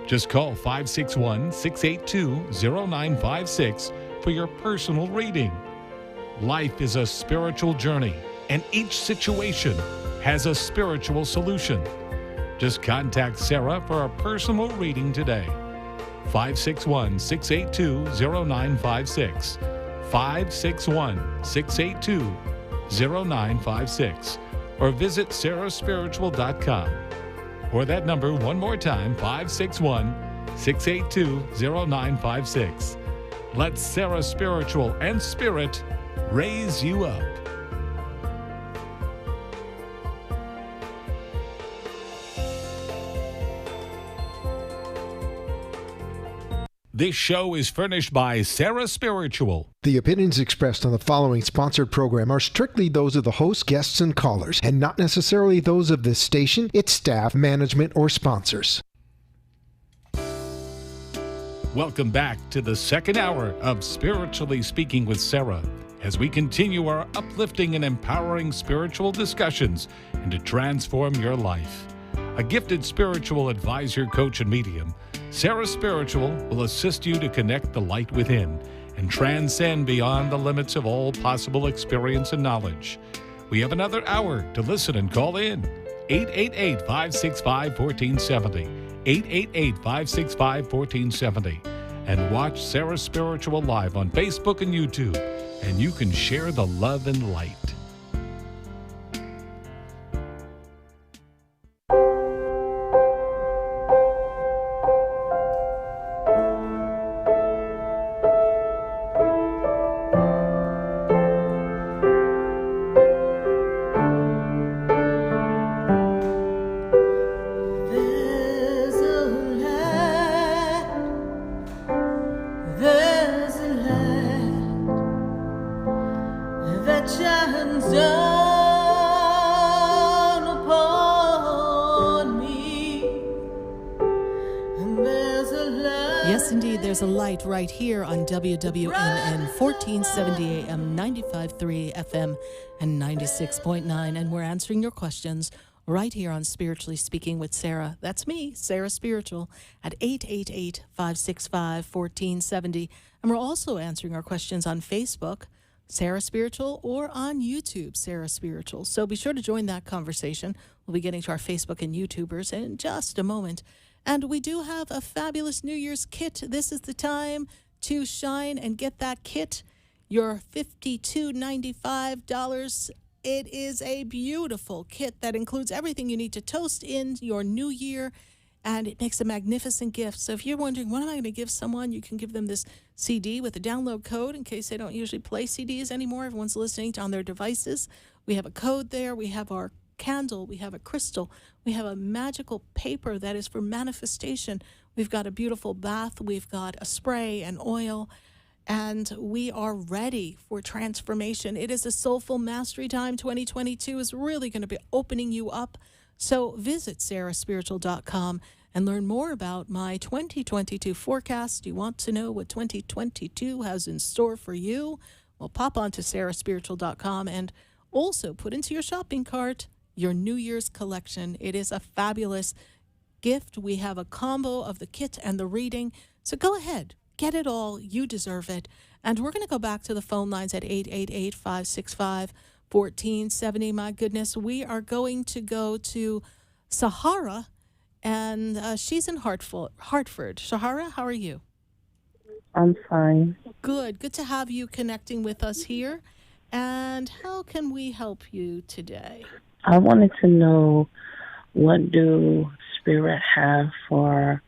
Just call 561-682-0956 for your personal reading. Life is a spiritual journey, and each situation has a spiritual solution. Just contact Sarah for a personal reading today. 561-682-0956. 561-682-0956. Or visit sarahspiritual.com. Or that number one more time, 561-682-0956. Let Sarah Spiritual and Spirit raise you up. This show is furnished by Sarah Spiritual. The opinions expressed on the following sponsored program are strictly those of the host, guests, and callers, and not necessarily those of this station, its staff, management, or sponsors. Welcome back to the second hour of Spiritually Speaking with Sarah, as we continue our uplifting and empowering spiritual discussions and to transform your life. A gifted spiritual advisor, coach, and medium, Sarah Spiritual will assist you to connect the light within and transcend beyond the limits of all possible experience and knowledge. We have another hour to listen and call in. 888-565-1470. 888-565-1470. And watch Sarah Spiritual live on Facebook and YouTube. And you can share the love and light. Right here on WWNN 1470 AM 95.3 FM and 96.9, and we're answering your questions right here on Spiritually Speaking with Sarah. That's me, Sarah Spiritual, at 888-565-1470, and we're also answering our questions on Facebook, Sarah Spiritual, or on YouTube, Sarah Spiritual. So be sure to join that conversation. We'll be getting to our Facebook and YouTubers in just a moment. And we do have a fabulous New Year's kit. This is the time to shine and get that kit, your $52.95. It is a beautiful kit that includes everything you need to toast in your new year, and it makes a magnificent gift. So if you're wondering, what am I going to give someone? You can give them this CD with a download code in case they don't usually play CDs anymore. Everyone's listening on their devices. We have a code there. We have our candle. We have a crystal. We have a magical paper that is for manifestation. We've got a beautiful bath. We've got a spray and oil. And we are ready for transformation. It is a soulful mastery time. 2022 is really going to be opening you up. So visit sarahspiritual.com and learn more about my 2022 forecast. Do you want to know what 2022 has in store for you? Well, pop on to sarahspiritual.com and also put into your shopping cart your New Year's collection. It is a fabulous gift. We have a combo of the kit and the reading. So go ahead, get it all. You deserve it. And we're going to go back to the phone lines at 888-565-1470. My goodness, we are going to go to Sahara, and she's in Hartford. Sahara, how are you? I'm fine. Good to have you connecting with us here. And how can we help you today? I wanted to know, what do Spirit have for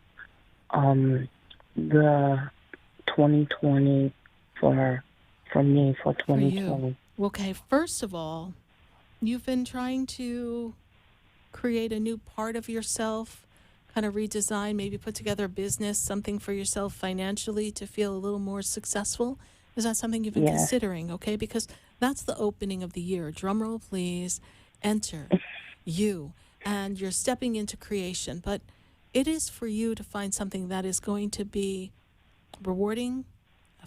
the 2020 for me for 2020? Okay, first of all, you've been trying to create a new part of yourself, kind of redesign, maybe put together a business, something for yourself financially to feel a little more successful. Is that something you've been considering? Okay, because that's the opening of the year. Drum roll, please. Enter you, and you're stepping into creation. But it is for you to find something that is going to be rewarding,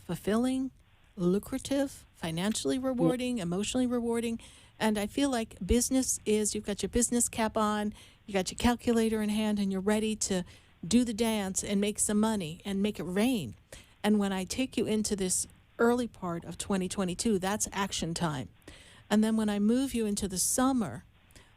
fulfilling, lucrative, financially rewarding, emotionally rewarding. And I feel like business is, you've got your business cap on, you got your calculator in hand, and you're ready to do the dance and make some money and make it rain. And when I take you into this early part of 2022, that's action time. And then when I move you into the summer,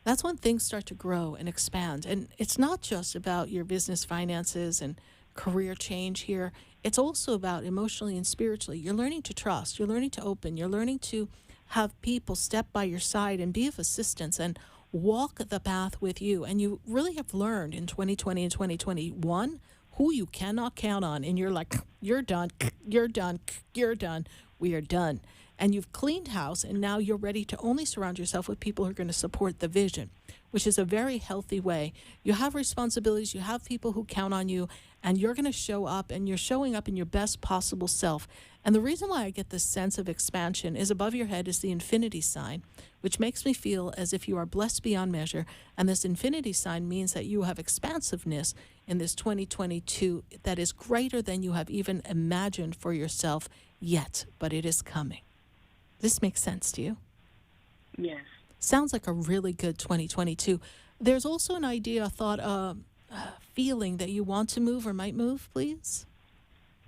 that's when things start to grow and expand. And it's not just about your business finances and career change here. It's also about emotionally and spiritually. You're learning to trust. You're learning to open. You're learning to have people step by your side and be of assistance and walk the path with you. And you really have learned in 2020 and 2021 who you cannot count on. And you're like, you're done, you're done, you're done, we are done. And you've cleaned house, and now you're ready to only surround yourself with people who are going to support the vision, which is a very healthy way. You have responsibilities, you have people who count on you, and you're going to show up, and you're showing up in your best possible self. And the reason why I get this sense of expansion is above your head is the infinity sign, which makes me feel as if you are blessed beyond measure. And this infinity sign means that you have expansiveness in this 2022 that is greater than you have even imagined for yourself yet, but it is coming. This makes sense to you? Yes. Sounds like a really good 2022. There's also an idea, a thought, a feeling that you want to move or might move, please?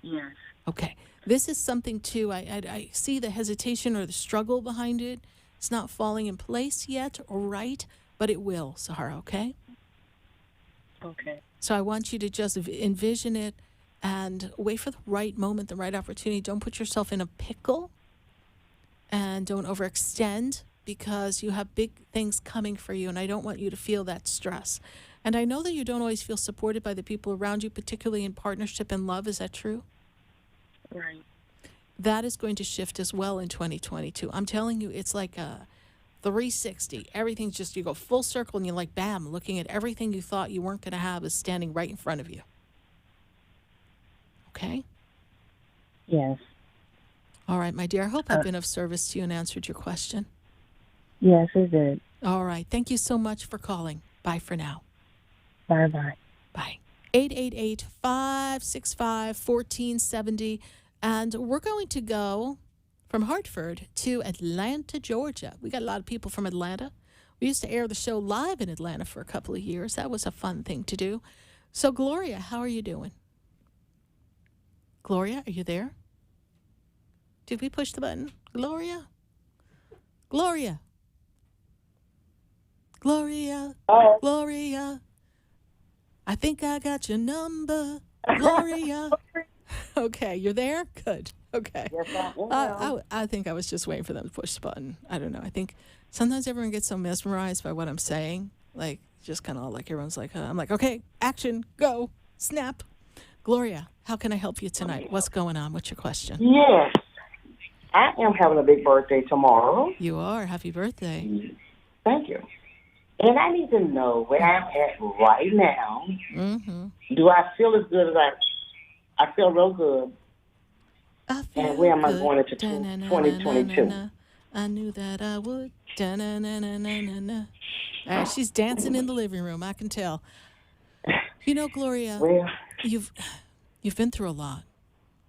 Yes. Okay. This is something, too, I see the hesitation or the struggle behind it. It's not falling in place yet or right, but it will, Sahara, okay? Okay. So I want you to just envision it and wait for the right moment, the right opportunity. Don't put yourself in a pickle. And don't overextend, because you have big things coming for you, and I don't want you to feel that stress. And I know that you don't always feel supported by the people around you, particularly in partnership and love. Is that true? Right. That is going to shift as well in 2022. I'm telling you, it's like a 360. Everything's just, you go full circle, and you're like, bam, looking at everything you thought you weren't going to have is standing right in front of you. Okay? Yes. All right, my dear. I hope I've been of service to you and answered your question. Yes, it did. All right. Thank you so much for calling. Bye for now. Bye-bye. Bye. 888-565-1470. And we're going to go from Hartford to Atlanta, Georgia. We got a lot of people from Atlanta. We used to air the show live in Atlanta for a couple of years. That was a fun thing to do. So, Gloria, how are you doing? Gloria, are you there? Did we push the button? Gloria? Gloria? Gloria? Oh. Gloria? I think I got your number. Gloria? Okay, you're there? Good. Okay. Yes, I am. I think I was just waiting for them to push the button. I don't know. I think sometimes everyone gets so mesmerized by what I'm saying. Like, just kind of like everyone's like, I'm like, okay, action, go, snap. Gloria, how can I help you tonight? What's going on? What's your question? Yes, I am having a big birthday tomorrow. You are. Happy birthday. Thank you. And I need to know where I'm at right now. Mm-hmm. Do I feel as good as I feel real good? I feel and where am I good. going into 2022? I knew that I would. Da-na-na-na-na-na-na. All right, she's dancing in the living room. I can tell. You know, Gloria, Well, you've been through a lot.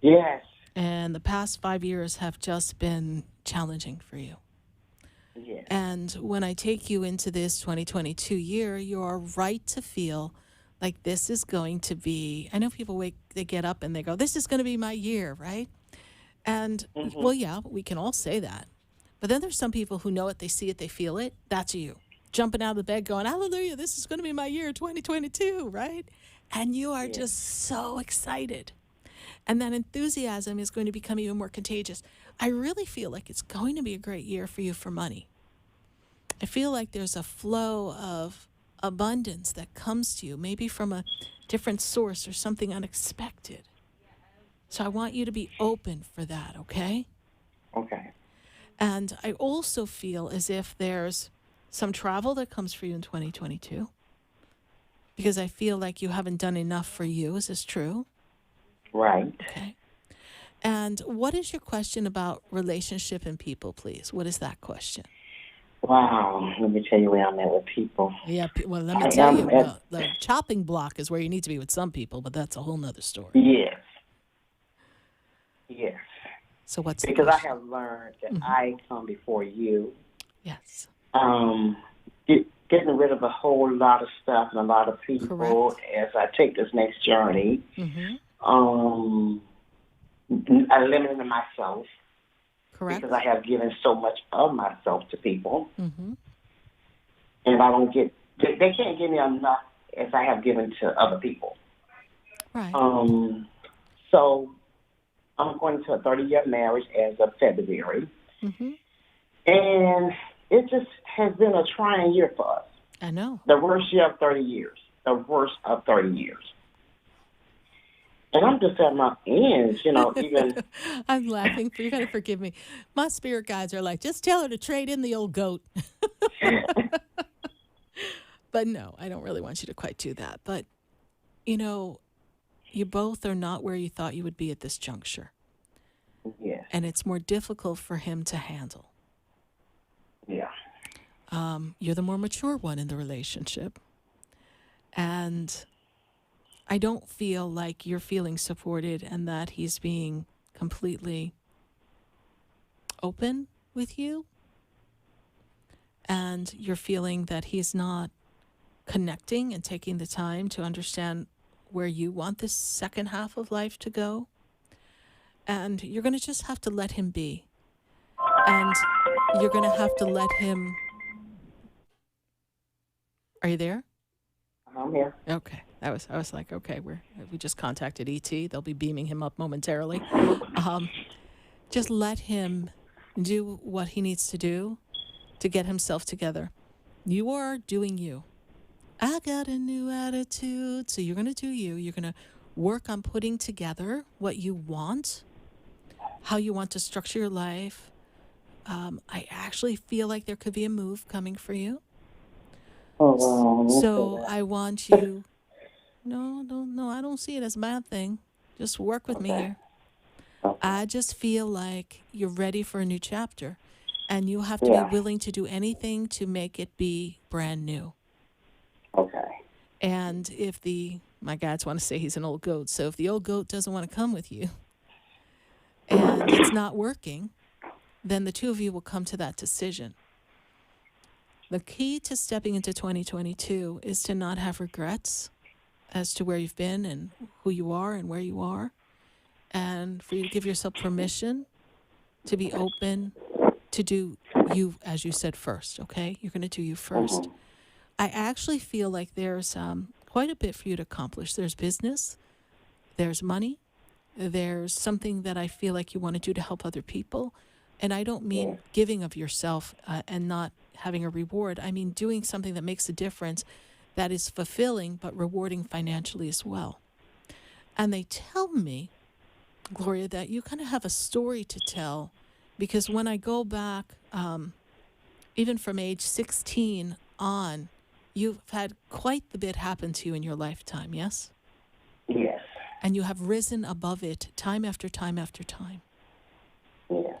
yes, And the past 5 years have just been challenging for you. yes. And when I take you into this 2022 year, you're right to feel like this is going to be, I know people they get up and they go, this is going to be my year, right? And, well, yeah, we can all say that. But then there's some people who know it, they see it, they feel it. That's you. Jumping out of the bed going, hallelujah, this is going to be my year, 2022, right? And you are just so excited. And that enthusiasm is going to become even more contagious. I really feel like it's going to be a great year for you for money. I feel like there's a flow of abundance that comes to you, maybe from a different source or something unexpected. So I want you to be open for that, okay? Okay. And I also feel as if there's some travel that comes for you in 2022, because I feel like you haven't done enough for you. Is this true? Right. Okay. And what is your question about relationship and people, please? What is that question? Wow. Let me tell you where I'm at with people. Yeah, well, let me tell you, well, the chopping block is where you need to be with some people, but that's a whole nother story. Yes. Yes. So what's because the I question? have learned that I come before you. Yes. Getting rid of a whole lot of stuff and a lot of people Correct. as I take this next journey. Mm-hmm. Eliminating myself. Correct. Because I have given so much of myself to people. Mm-hmm. And I don't get, they can't give me enough as I have given to other people. Right. So I'm going into a 30-year marriage as of February. Mm-hmm. And it just has been a trying year for us. I know. The worst year of 30 years. The worst of 30 years. And I'm just at my ends, even. I'm laughing. You got to forgive me. My spirit guides are like, just tell her to trade in the old goat. But no, I don't really want you to quite do that. But, you both are not where you thought you would be at this juncture. Yes. And it's more difficult for him to handle. Yeah. You're the more mature one in the relationship. And I don't feel like you're feeling supported and that he's being completely open with you. And you're feeling that he's not connecting and taking the time to understand where you want this second half of life to go. And you're going to just have to let him be. And you're going to have to let him... Are you there? I'm here. Okay. I was like, okay, we just contacted ET. They'll be beaming him up momentarily. Just let him do what he needs to do to get himself together. You are doing you. I got a new attitude. So you're going to do you. You're going to work on putting together what you want, how you want to structure your life. I actually feel like there could be a move coming for you. Oh, wow. So I want you... No, I don't see it as a bad thing. Just work with me here. Okay. I just feel like you're ready for a new chapter, and you have to be willing to do anything to make it be brand new. Okay. And if my guides want to say he's an old goat, so if the old goat doesn't want to come with you and it's not working, then the two of you will come to that decision. The key to stepping into 2022 is to not have regrets as to where you've been and who you are and where you are, and for you to give yourself permission to be open to do you, as you said, first, okay? You're going to do you first. I actually feel like there's quite a bit for you to accomplish. There's business, there's money, there's something that I feel like you want to do to help other people. And I don't mean giving of yourself and not having a reward. I mean doing something that makes a difference, that is fulfilling but rewarding financially as well. And they tell me, Gloria, that you kind of have a story to tell, because when I go back, even from age 16 on, you've had quite the bit happen to you in your lifetime, yes? Yes. And you have risen above it time after time after time. Yes.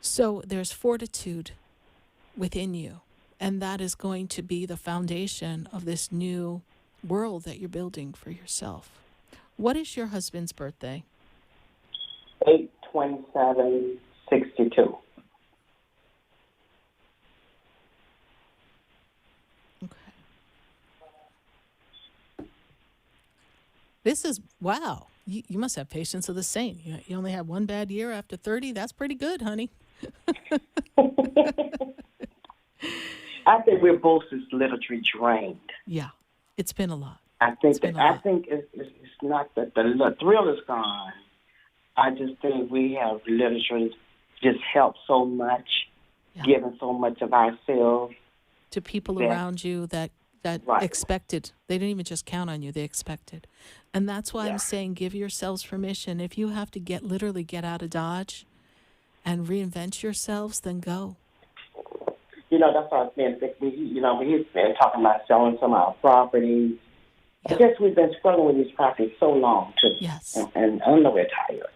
So there's fortitude within you, and that is going to be the foundation of this new world that you're building for yourself. What is your husband's birthday? 8/27/62. Okay. This is, wow. You must have patience of the saint. You only had one bad year after 30. That's pretty good, honey. I think we're both just literally drained. Yeah, it's been a lot. I think it's not that the thrill is gone. I just think we have literally just helped so much, given so much of ourselves to people around you that expected. They didn't even just count on you, they expected. And that's why I'm saying give yourselves permission. If you have to literally get out of Dodge and reinvent yourselves, then go. That's what I was saying. He's been talking about selling some of our properties. I guess we've been struggling with these properties so long, too. Yes. And I know we're tired.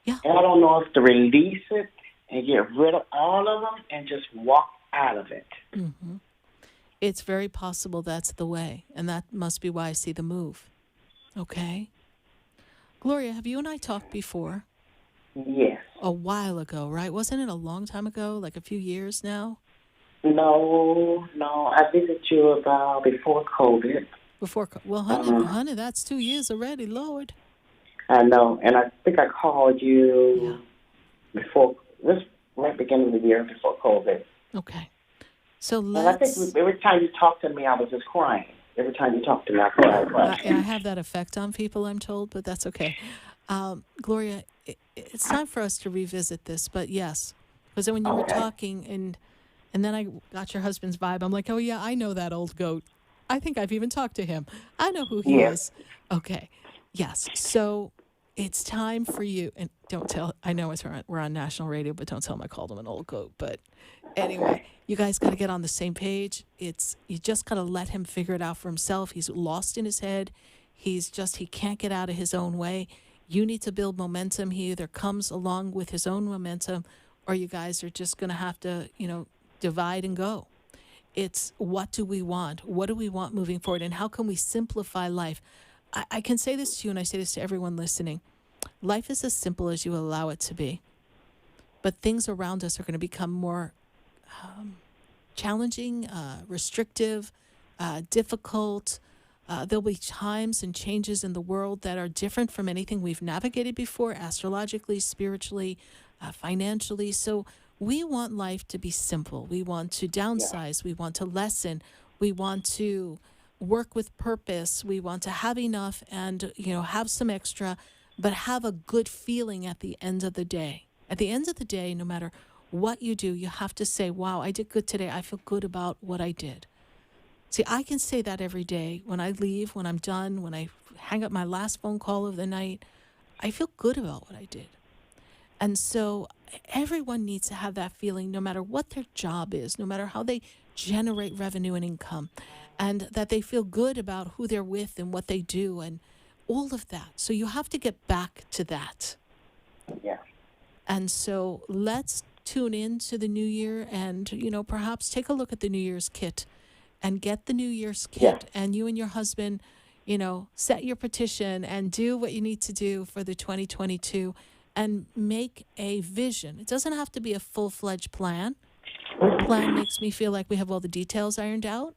Yeah. And I don't know if to release it and get rid of all of them and just walk out of it. Mm-hmm. It's very possible that's the way, and that must be why I see the move. Okay? Gloria, have you and I talked before? Yes. A while ago, right? Wasn't it a long time ago, like a few years now? No. I visited you about before COVID. Well, honey, that's 2 years already, Lord. I know, and I think I called you before, this right beginning of the year before COVID. Okay. So And I think every time you talked to me, I was just crying. Every time you talked to me, I cried. I have that effect on people, I'm told, but that's okay. Gloria, it's time for us to revisit this, but yes, because when you were talking and then I got your husband's vibe, I'm like, oh yeah, I know that old goat. I think I've even talked to him. I know who he is. Okay. Yes. So it's time for you, and don't tell, I know we're on national radio, but don't tell him I called him an old goat. But anyway, you guys got to get on the same page. You just got to let him figure it out for himself. He's lost in his head. He can't get out of his own way. You need to build momentum. He either comes along with his own momentum, or you guys are just going to have to, divide and go. It's what do we want? What do we want moving forward? And how can we simplify life? I can say this to you, and I say this to everyone listening. Life is as simple as you allow it to be. But things around us are going to become more challenging, restrictive, difficult. There'll be times and changes in the world that are different from anything we've navigated before, astrologically, spiritually, financially. So we want life to be simple. We want to downsize. We want to lessen. We want to work with purpose. We want to have enough and, have some extra, but have a good feeling at the end of the day. At the end of the day, no matter what you do, you have to say, wow, I did good today. I feel good about what I did. See, I can say that every day when I leave, when I'm done, when I hang up my last phone call of the night. I feel good about what I did. And so everyone needs to have that feeling no matter what their job is, no matter how they generate revenue and income, and that they feel good about who they're with and what they do and all of that. So you have to get back to that. Yeah. And so let's tune in to the new year and, perhaps take a look at the New Year's kit and get the New Year's kit. And you and your husband, set your petition and do what you need to do for the 2022 and make a vision. It doesn't have to be a full-fledged plan. Plan makes me feel like we have all the details ironed out.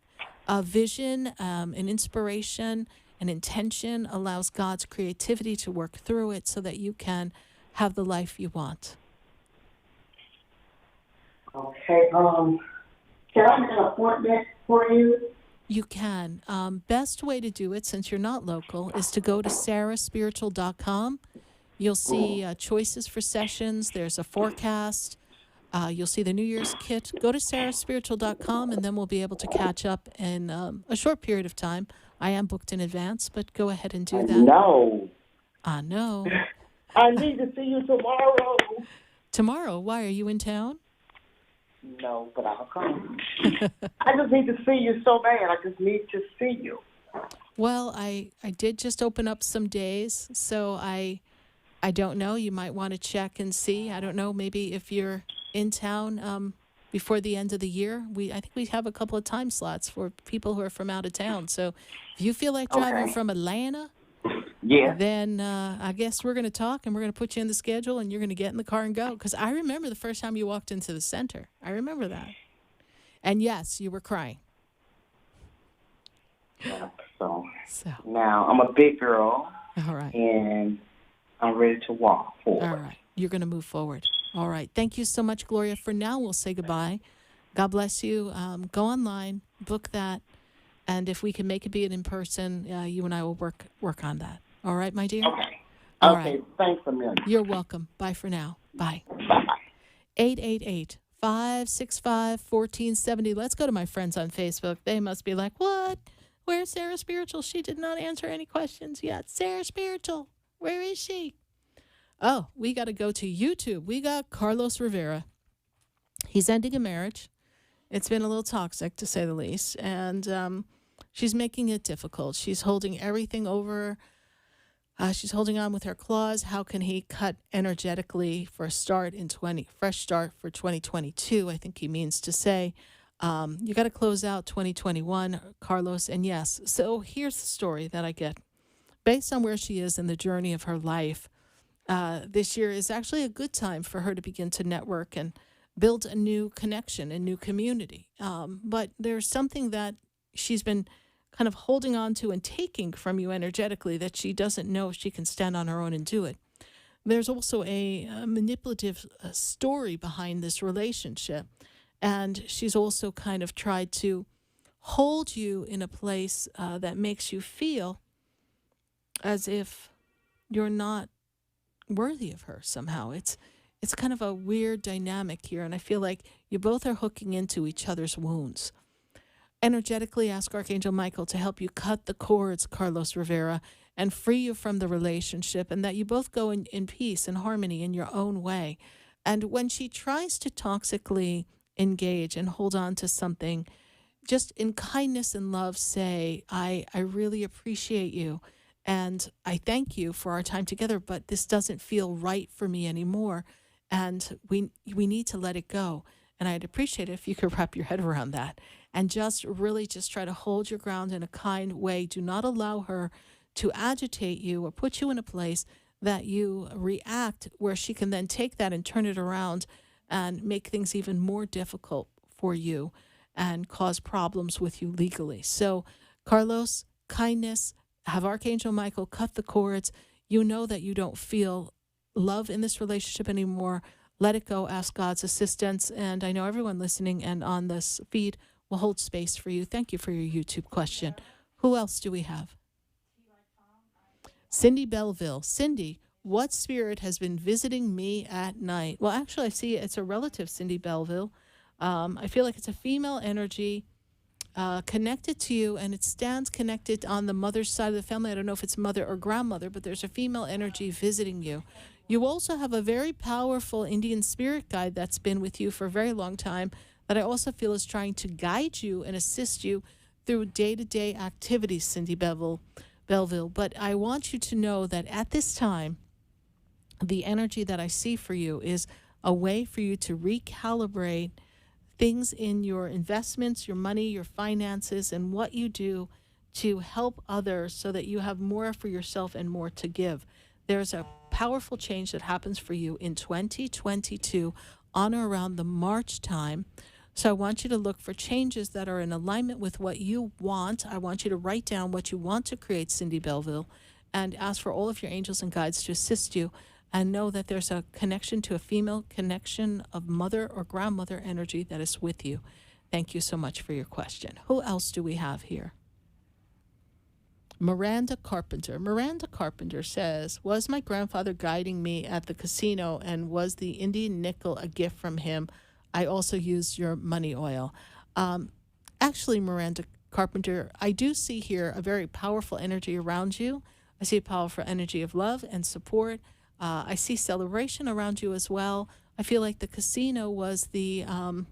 A vision, an inspiration, an intention allows God's creativity to work through it so that you can have the life you want. Okay. Can I make an appointment for you? You can. Best way to do it, since you're not local, is to go to sarahspiritual.com. You'll see choices for sessions. There's a forecast. You'll see the New Year's kit. Go to sarahspiritual.com, and then we'll be able to catch up in a short period of time. I am booked in advance, but go ahead and do that. No. I know. I need to see you tomorrow. Tomorrow? Why? Are you in town? No, but I'll come. I just need to see you so bad. I just need to see you. Well, I did just open up some days, so I don't know. You might want to check and see. I don't know. Maybe if you're in town before the end of the year, I think we have a couple of time slots for people who are from out of town. So if you feel like driving from Atlanta, then I guess we're going to talk and we're going to put you in the schedule and you're going to get in the car and go. Because I remember the first time you walked into the center. I remember that. And yes, you were crying. Yeah, so now I'm a big girl. All right. And I'm ready to walk forward. All right. You're going to move forward. All right. Thank you so much, Gloria. For now, we'll say goodbye. God bless you. Go online, book that. And if we can make it be it in person, you and I will work on that. All right, my dear? Okay. All okay. Right. Thanks a million. You're welcome. Bye for now. Bye. Bye-bye. 888-565-1470. Let's go to my friends on Facebook. They must be like, what? Where's Sarah Spiritual? She did not answer any questions yet. Sarah Spiritual, where is she? Oh, we got to go to YouTube. We got Carlos Rivera. He's ending a marriage. It's been a little toxic, to say the least. And she's making it difficult. She's holding everything over. She's holding on with her claws. How can he cut energetically for a fresh start for 2022? I think he means to say. You got to close out 2021, Carlos. And yes, so here's the story that I get. Based on where she is in the journey of her life, this year is actually a good time for her to begin to network and build a new connection, a new community. But there's something that she's been kind of holding on to and taking from you energetically that she doesn't know if she can stand on her own and do it. There's also a manipulative story behind this relationship. And she's also kind of tried to hold you in a place that makes you feel as if you're not worthy of her somehow. It's kind of a weird dynamic here, and I feel like you both are hooking into each other's wounds. Energetically, ask Archangel Michael to help you cut the cords, Carlos Rivera, and free you from the relationship, and that you both go in peace and harmony in your own way. And when she tries to toxically engage and hold on to something, just in kindness and love say, I really appreciate you and I thank you for our time together, but this doesn't feel right for me anymore, and we need to let it go. And I'd appreciate it if you could wrap your head around that and just try to hold your ground in a kind way. Do not allow her to agitate you or put you in a place that you react where she can then take that and turn it around and make things even more difficult for you and cause problems with you legally. So, Carlos, kindness, have Archangel Michael cut the cords. You know that you don't feel love in this relationship anymore. Let it go. Ask God's assistance. And I know everyone listening and on this feed will hold space for you. Thank you for your YouTube question. Who else do we have? Cindy Belleville. Cindy, what spirit has been visiting me at night? Well, actually, I see it's a relative, Cindy Belleville. I feel like it's a female energy connected to you, and it stands connected on the mother's side of the family. I don't know if it's mother or grandmother, but there's a female energy visiting you. You also have a very powerful Indian spirit guide that's been with you for a very long time that I also feel is trying to guide you and assist you through day-to-day activities, Cindy Belleville. But I want you to know that at this time, the energy that I see for you is a way for you to recalibrate things in your investments, your money, your finances, and what you do to help others so that you have more for yourself and more to give. There's a powerful change that happens for you in 2022 on or around the March time. So I want you to look for changes that are in alignment with what you want. I want you to write down what you want to create, Cindy Belleville, and ask for all of your angels and guides to assist you. And know that there's a connection to a female connection of mother or grandmother energy that is with you. Thank you so much for your question. Who else do we have here? Miranda Carpenter. Miranda Carpenter says, was my grandfather guiding me at the casino, and was the Indian nickel a gift from him? I also used your money oil. Actually, Miranda Carpenter, I do see here a very powerful energy around you. I see a powerful energy of love and support. I see celebration around you as well. I feel like the casino was the kind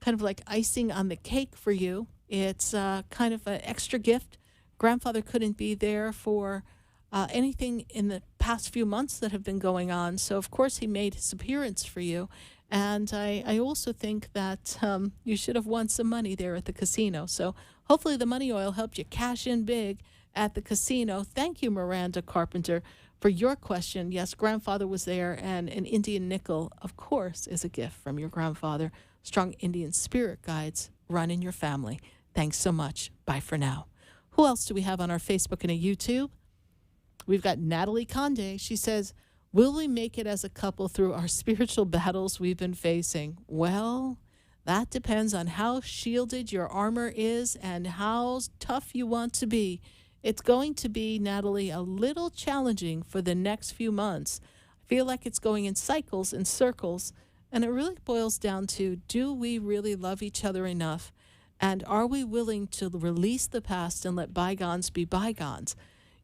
of like icing on the cake for you. It's kind of an extra gift. Grandfather couldn't be there for anything in the past few months that have been going on. So, of course, he made his appearance for you. And I also think that you should have won some money there at the casino. So hopefully the money oil helped you cash in big at the casino. Thank you, Miranda Carpenter, for your question. Yes, grandfather was there, and an Indian nickel, of course, is a gift from your grandfather. Strong Indian spirit guides run in your family. Thanks so much. Bye for now. Who else do we have on our Facebook and a YouTube? We've got Natalie Conde. She says, will we make it as a couple through our spiritual battles we've been facing? Well, that depends on how shielded your armor is and how tough you want to be. It's going to be, Natalie, a little challenging for the next few months. I feel like it's going in cycles and circles, and it really boils down to, do we really love each other enough? And are we willing to release the past and let bygones be bygones?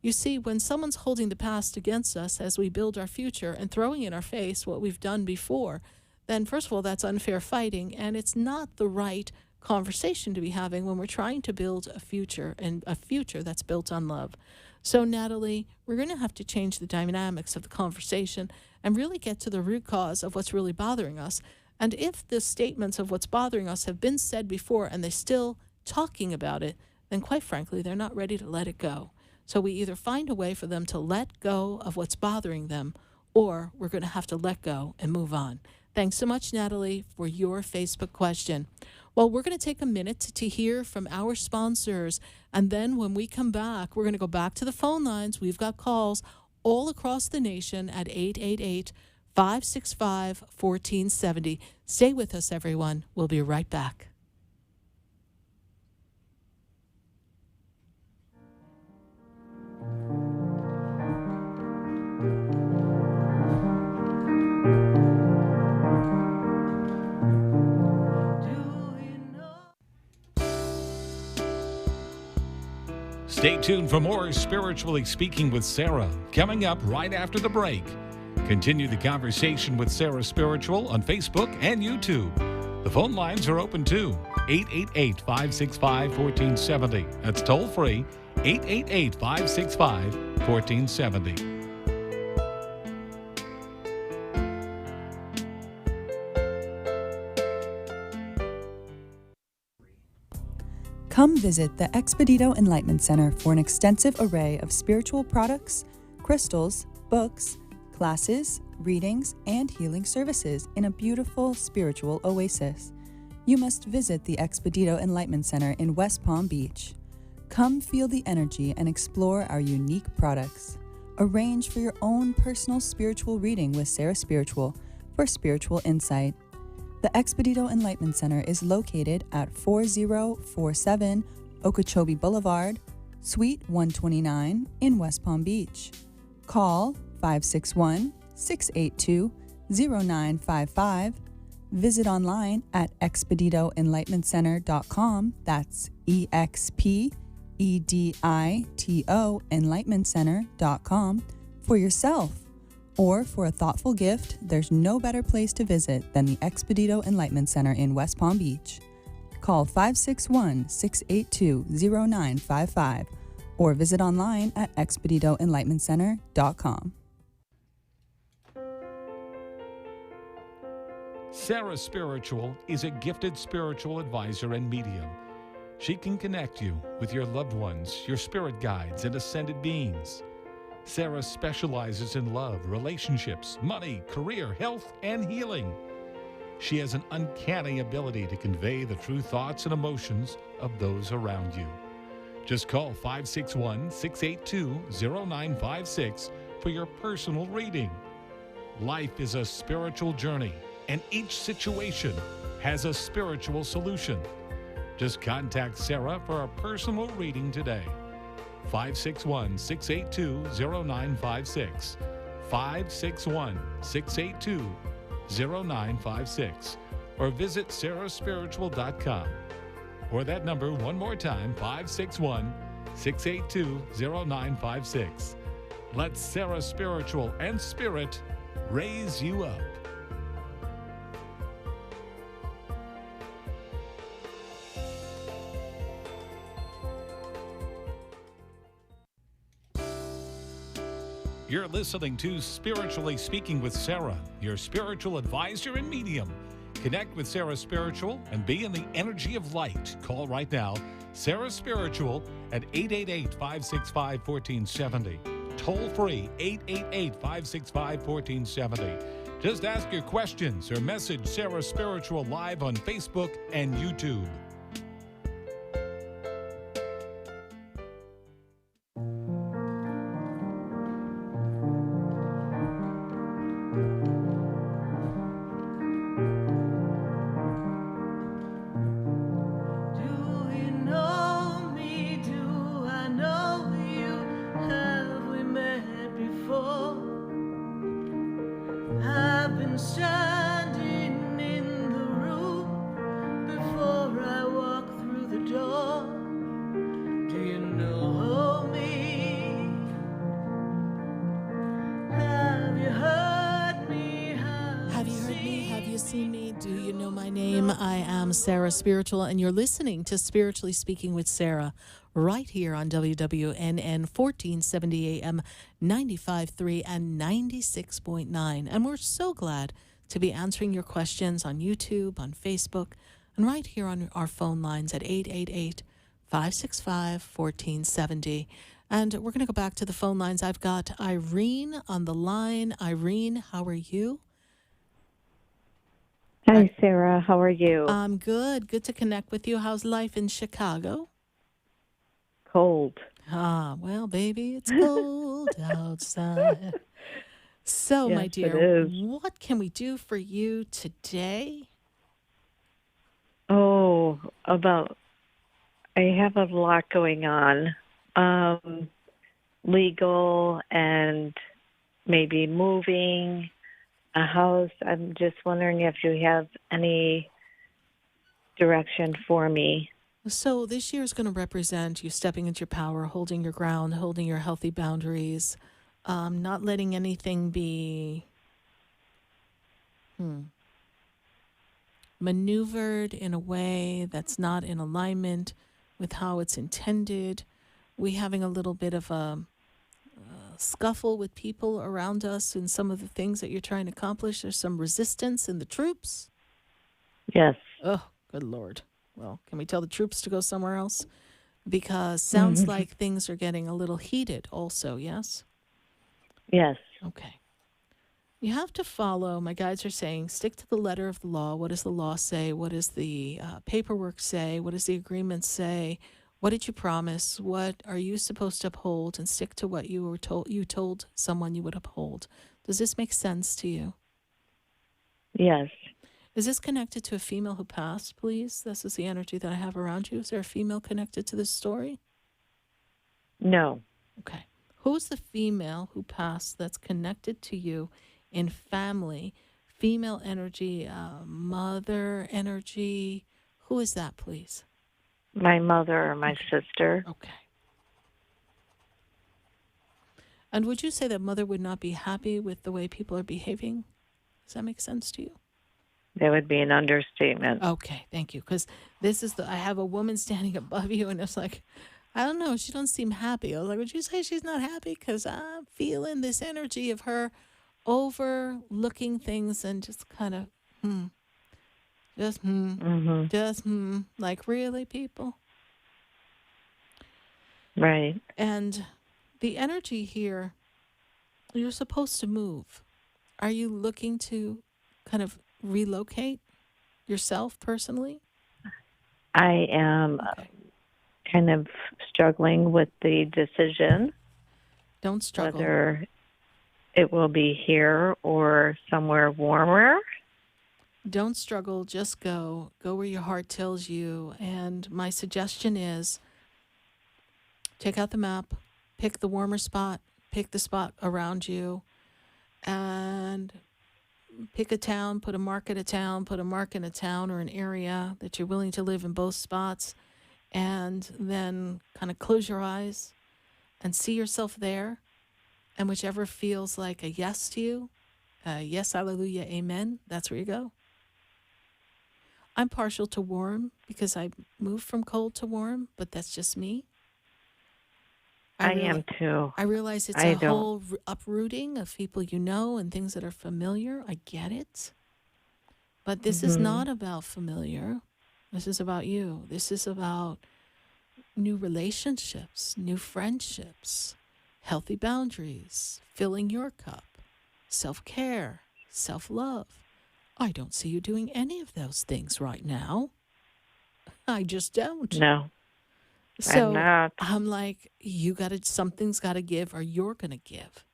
You see, when someone's holding the past against us as we build our future and throwing in our face what we've done before, then first of all, that's unfair fighting, and it's not the right conversation to be having when we're trying to build a future, and a future that's built on love. So, Natalie, we're going to have to change the dynamics of the conversation and really get to the root cause of what's really bothering us. And if the statements of what's bothering us have been said before and they're still talking about it, then quite frankly, they're not ready to let it go. So we either find a way for them to let go of what's bothering them, or we're going to have to let go and move on. Thanks so much, Natalie, for your Facebook question. Well, we're going to take a minute to hear from our sponsors. And then when we come back, we're going to go back to the phone lines. We've got calls all across the nation at 888-565-1470. Stay with us, everyone. We'll be right back. Stay tuned for more Spiritually Speaking with Sarah, coming up right after the break. Continue the conversation with Sarah Spiritual on Facebook and YouTube. The phone lines are open too. 888-565-1470. That's toll free. 888-565-1470. Come visit the Expedito Enlightenment Center for an extensive array of spiritual products, crystals, books, classes, readings, and healing services in a beautiful spiritual oasis. You must visit the Expedito Enlightenment Center in West Palm Beach. Come feel the energy and explore our unique products. Arrange for your own personal spiritual reading with Sarah Spiritual for spiritual insight. The Expedito Enlightenment Center is located at 4047 Okeechobee Boulevard, Suite 129 in West Palm Beach. Call 561-682-0955. Visit online at expeditoenlightenmentcenter.com. That's EXPEDITO enlightenmentcenter.com for yourself. Or for a thoughtful gift, there's no better place to visit than the Expedito Enlightenment Center in West Palm Beach. Call 561-682-0955 or visit online at expeditoenlightenmentcenter.com. Sarah Spiritual is a gifted spiritual advisor and medium. She can connect you with your loved ones, your spirit guides, and ascended beings. Sarah specializes in love, relationships, money, career, health, and healing. She has an uncanny ability to convey the true thoughts and emotions of those around you. Just call 561-682-0956 for your personal reading. Life is a spiritual journey, and each situation has a spiritual solution. Just contact Sarah for a personal reading today. 561-682-0956. 561-682-0956. Or visit sarahspiritual.com. Or that number one more time, 561-682-0956. Let Sarah Spiritual and Spirit raise you up. You're listening to Spiritually Speaking with Sarah, your spiritual advisor and medium. Connect with Sarah Spiritual and be in the energy of light. Call right now, Sarah Spiritual at 888-565-1470. Toll free, 888-565-1470. Just ask your questions or message Sarah Spiritual live on Facebook and YouTube. Standing in the room before I walk through the door. Do you know me? Have you heard me? Have you heard me? Have you seen me? Do you know my name? I am Sarah Spiritual, and you're listening to Spiritually Speaking with Sarah right here on WWNN 1470 AM, 95.3 and 96.9. And we're so glad to be answering your questions on YouTube, on Facebook, and right here on our phone lines at 888-565-1470. And we're going to go back to the phone lines. I've got Irene on the line. Irene, how are you? Hi, Sarah. How are you? I'm good. Good to connect with you. How's life in Chicago? Cold. Ah, well, baby, it's cold outside. So, Yes, my dear, it is. what can we do for you today? Oh, I have a lot going on. Legal and maybe moving a house. I'm just wondering if you have any direction for me. So this year is going to represent you stepping into your power, holding your ground, holding your healthy boundaries, not letting anything be maneuvered in a way that's not in alignment with how it's intended. We having a little bit of a scuffle with people around us and some of the things that you're trying to accomplish. There's some resistance in the troops. Yes. Oh, good Lord. Well, can we tell the troops to go somewhere else? Because sounds like things are getting a little heated also, yes? Yes. Okay. You have to follow, my guides are saying, stick to the letter of the law. What does the law say? What does the paperwork say? What does the agreement say? What did you promise? What are you supposed to uphold? And stick to what you told someone you would uphold. Does this make sense to you? Yes. Is this connected to a female who passed, please? This is the energy that I have around you. Is there a female connected to this story? No. Okay. Who's the female who passed that's connected to you in family? Female energy, mother energy. Who is that, please? My mother or my sister. Okay. And would you say that mother would not be happy with the way people are behaving? Does that make sense to you? That would be an understatement. Okay, thank you. Because this is I have a woman standing above you, and it's like, I don't know, she don't seem happy. I was like, would you say she's not happy? Because I'm feeling this energy of her overlooking things and just kind of, like, really, people? Right. And the energy here, you're supposed to move. Are you looking to kind of relocate yourself personally? I am kind of struggling with the decision. Don't struggle. Whether it will be here or somewhere warmer. Don't struggle. Just go. Go where your heart tells you. And my suggestion is Take out the map, pick the warmer spot, pick the spot around you, and pick a town, put a mark in a town, put a mark in a town or an area that you're willing to live in both spots, and then kind of close your eyes and see yourself there. And whichever feels like a yes to you, yes, hallelujah, amen, that's where you go. I'm partial to warm because I moved from cold to warm, but that's just me. I am too. I realize it's whole uprooting of people you know and things that are familiar. I get it. But this is not about familiar. This is about you. This is about new relationships, new friendships, healthy boundaries, filling your cup, self-care, self-love. I don't see you doing any of those things right now. I just don't. No. So I'm not. I'm like, something's got to give, or you're going to give.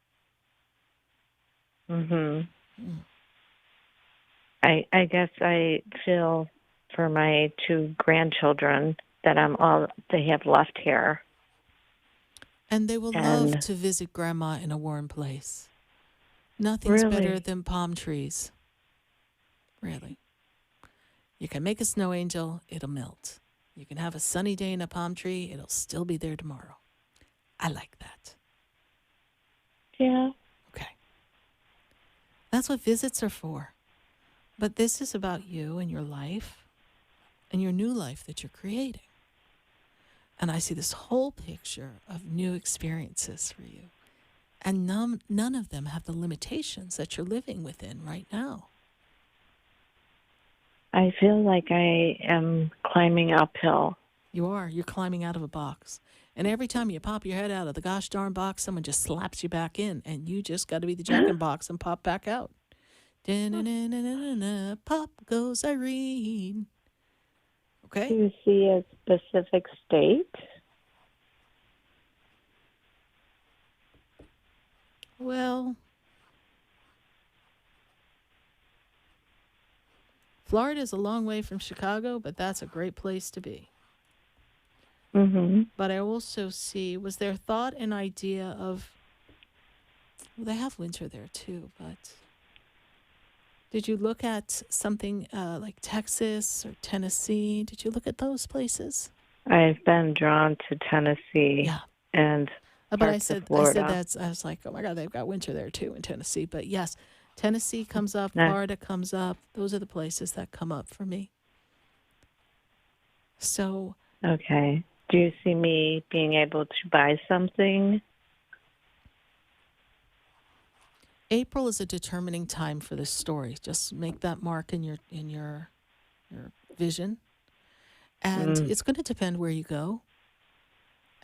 I guess I feel for my 2 grandchildren that they have left here. And they will love to visit Grandma in a warm place. Nothing's better than palm trees. Really. You can make a snow angel, it'll melt. You can have a sunny day in a palm tree, it'll still be there tomorrow. I like that. Yeah. Okay. That's what visits are for. But this is about you and your life and your new life that you're creating. And I see this whole picture of new experiences for you. And none of them have the limitations that you're living within right now. I feel like I am climbing uphill. You are. You're climbing out of a box. And every time you pop your head out of the gosh darn box, someone just slaps you back in. And you just got to be the jack-in-box and pop back out. Da-na-na-na-na-na, pop goes Irene. Okay? Do you see a specific state? Well, Florida is a long way from Chicago, but that's a great place to be. But I also see, was there thought and idea of, well, they have winter there too, but did you look at something like Texas or Tennessee? Did you look at those places? I've been drawn to Tennessee and but I said Florida. I was like, oh my God, they've got winter there too in Tennessee. But yes, Tennessee comes up, Florida comes up. Those are the places that come up for me. So. Okay. Do you see me being able to buy something? April is a determining time for this story. Just make that mark in your vision. And it's going to depend where you go.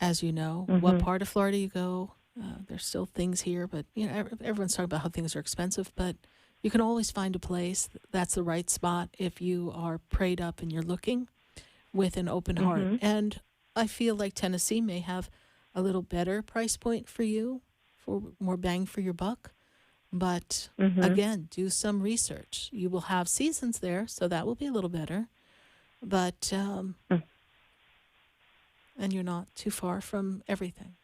As you know, what part of Florida you go. There's still things here, but everyone's talking about how things are expensive, but you can always find a place that's the right spot if you are prayed up and you're looking with an open heart. And I feel like Tennessee may have a little better price point for you, for more bang for your buck. But again, do some research. You will have seasons there, so that will be a little better. But and you're not too far from everything.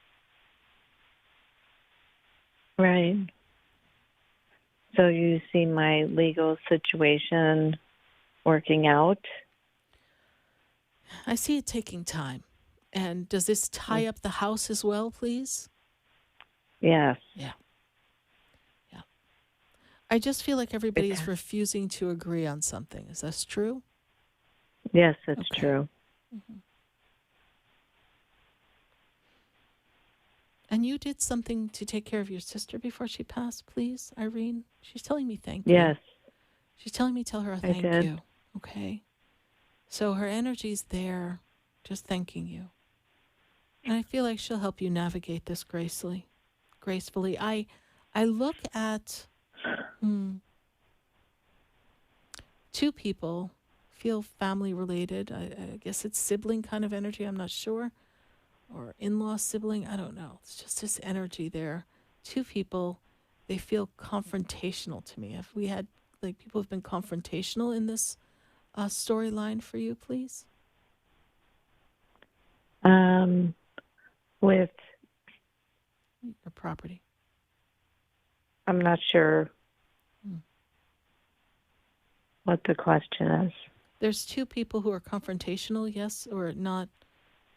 Right. So you see my legal situation working out? I see it taking time. And does this tie up the house as well, please? Yes. Yeah. I just feel like everybody is refusing to agree on something. Is that true? Yes, it's true. And you did something to take care of your sister before she passed, please, Irene? She's telling me thank you. Yes. She's telling me tell her thank you. Okay? So her energy's there, just thanking you. And I feel like she'll help you navigate this gracefully. I look at two people feel family related. I guess it's sibling kind of energy. I'm not sure. Or in-law sibling. I don't know. It's just this energy there. Two people, they feel confrontational to me. If we had, people have been confrontational in this storyline for you, please? With, your property. I'm not sure Hmm. what the question is. There's two people who are confrontational, yes, or not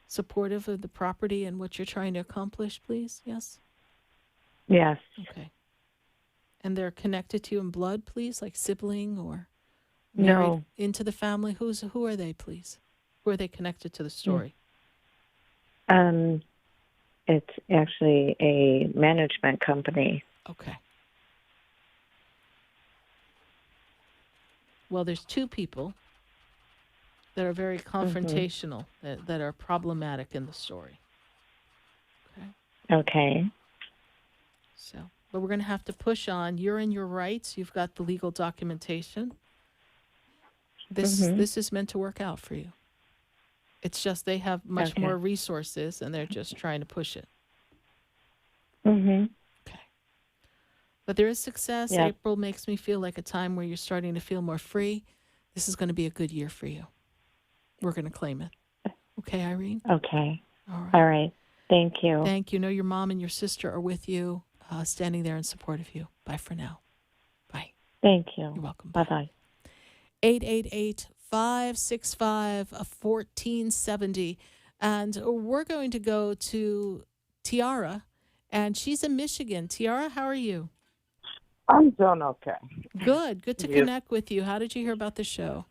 supportive of the property and what you're trying to accomplish, please, yes? Yes. Okay. And they're connected to you in blood, please, like sibling or married No. into the family? Who are they, please? Who are they connected to the story? It's actually a management company. Okay. Well, there's two people that are very confrontational, that are problematic in the story. Okay. Okay. So, but we're going to have to push on. You're in your rights. You've got the legal documentation. This is meant to work out for you. It's just they have much more resources, and they're just trying to push it. Okay. But there is success. Yeah. April makes me feel like a time where you're starting to feel more free. This is going to be a good year for you. We're going to claim it. Okay, Irene? Okay. All right. All right. Thank you. Thank you. Know your mom and your sister are with you, standing there in support of you. Bye for now. Bye. Thank you. You're welcome. Bye-bye. 888-565-1470. And we're going to go to Tiara, and she's in Michigan. Tiara, how are you? I'm doing okay. Good. Good to connect with you. How did you hear about the show?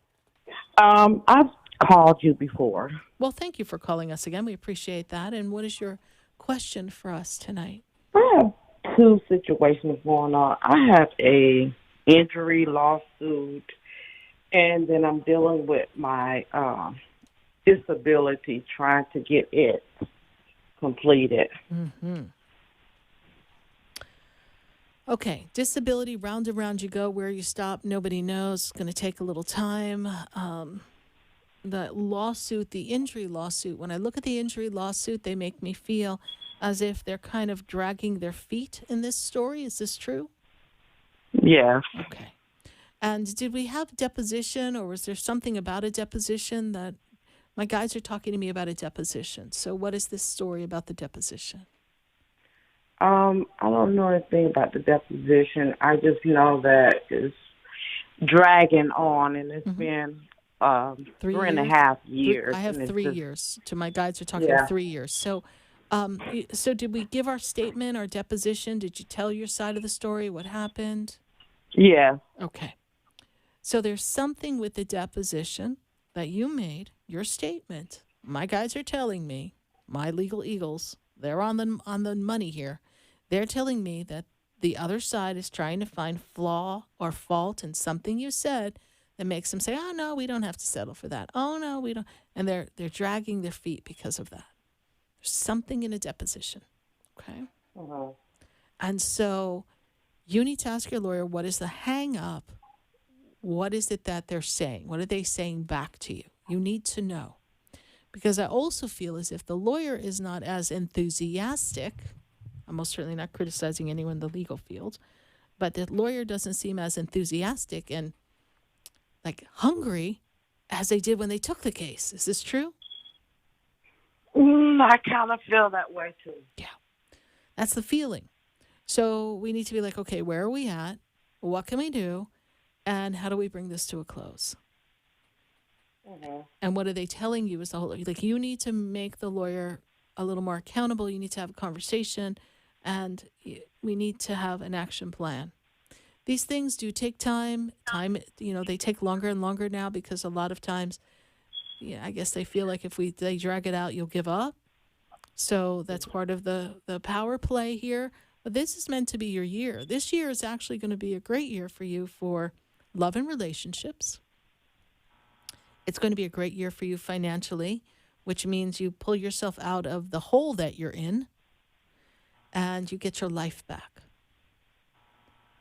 I've called you before. Well, thank you for calling us again. We appreciate that. And what is your question for us tonight? I have two situations going on. I have a injury lawsuit, and then I'm dealing with my disability, trying to get it completed. Okay, disability, round and round you go. Where you stop, nobody knows. It's going to take a little time. The lawsuit, the injury lawsuit, when I look at the injury lawsuit, they make me feel as if they're kind of dragging their feet in this story. Is this true? Yes. Okay. And did we have a deposition, or was there something about a deposition that my guys are talking to me about a deposition? So what is this story about the deposition? I don't know anything about the deposition. I just know that it's dragging on, and it's been 3.5 years. I have 3 years. To my guides are talking 3 years. So, so did we give our statement, our deposition? Did you tell your side of the story? What happened? Yeah. Okay. So there's something with the deposition that you made, your statement. My guys are telling me, my legal eagles, they're on the money here. They're telling me that the other side is trying to find flaw or fault in something you said that makes them say, "Oh no, we don't have to settle for that. Oh no, we don't." And they're dragging their feet because of that. There's something in a deposition, okay? And so you need to ask your lawyer, what is the hang up? What is it that they're saying? What are they saying back to you? You need to know. Because I also feel as if the lawyer is not as enthusiastic. I'm most certainly not criticizing anyone in the legal field, but the lawyer doesn't seem as enthusiastic and like hungry as they did when they took the case. Is this true? I kind of feel that way too. Yeah, that's the feeling. So we need to be like, okay, where are we at? What can we do? And how do we bring this to a close? And what are they telling you is the whole, like, you need to make the lawyer a little more accountable. You need to have a conversation, and we need to have an action plan. These things do take time. They take longer and longer now because a lot of times, I guess they feel like if they drag it out, you'll give up. So that's part of the power play here. But this is meant to be your year. This year is actually going to be a great year for you for love and relationships. It's going to be a great year for you financially, which means you pull yourself out of the hole that you're in and you get your life back.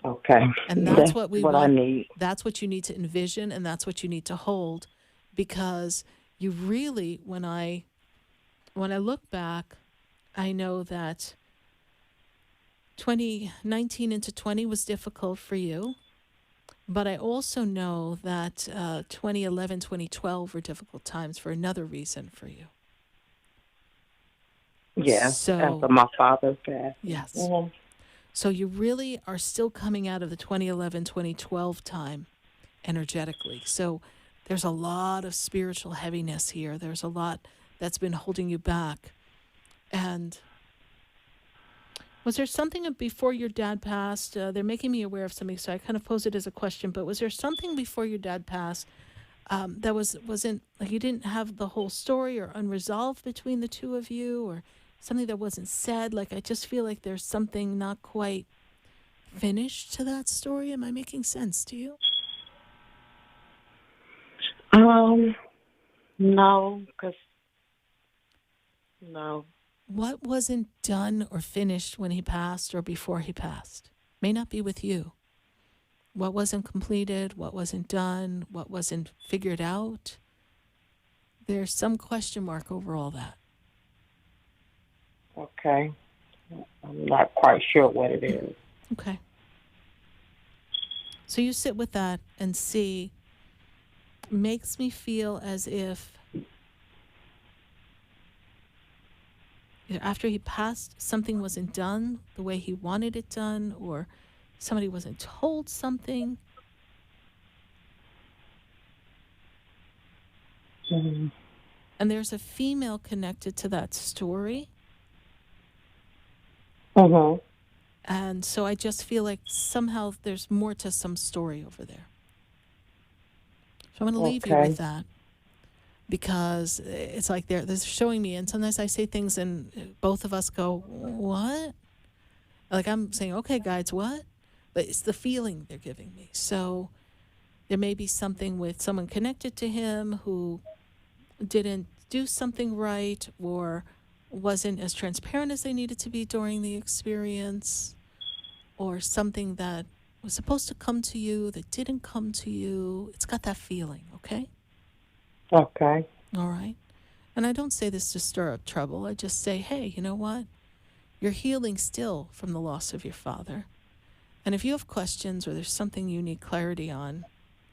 Okay. And that's what we want. I need. That's what you need to envision, and that's what you need to hold, because you really, when I look back, I know that 2019 into 20 was difficult for you. But I also know that 2011, 2012 were difficult times for another reason for you. Yes, So, after my father passed. Yes. Mm-hmm. So you really are still coming out of the 2011, 2012 time energetically. So there's a lot of spiritual heaviness here. There's a lot that's been holding you back. And was there something before your dad passed? They're making me aware of something, so I kind of pose it as a question. But was there something before your dad passed that wasn't like you didn't have the whole story or unresolved between the two of you, or something that wasn't said? Like, I just feel like there's something not quite finished to that story. Am I making sense to you? No, no. What wasn't done or finished when he passed or before he passed? May not be with you. What wasn't completed? What wasn't done? What wasn't figured out? There's some question mark over all that. Okay. I'm not quite sure what it is. Okay. So you sit with that and see. Makes me feel as if after he passed, something wasn't done the way he wanted it done, or somebody wasn't told something. Mm-hmm. And there's a female connected to that story. Mm-hmm. And so I just feel like somehow there's more to some story over there. So I'm going to leave you with that, because it's like they're showing me, and sometimes I say things and both of us go, what? Like I'm saying, okay, guides, what? But it's the feeling they're giving me. So there may be something with someone connected to him who didn't do something right or wasn't as transparent as they needed to be during the experience, or something that was supposed to come to you that didn't come to you. It's got that feeling, okay? Okay. All right. And I don't say this to stir up trouble. I just say, hey, you know what? You're healing still from the loss of your father. And if you have questions or there's something you need clarity on,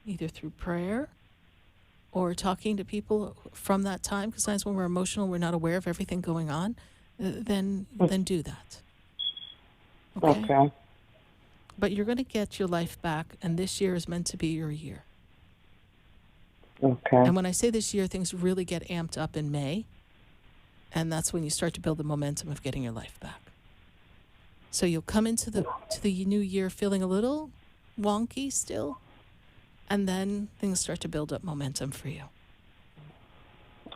either through prayer or talking to people from that time, because sometimes when we're emotional, we're not aware of everything going on, then do that. Okay. But you're going to get your life back, and this year is meant to be your year. Okay. And when I say this year, things really get amped up in May, and that's when you start to build the momentum of getting your life back. So you'll come into the new year feeling a little wonky still, and then things start to build up momentum for you.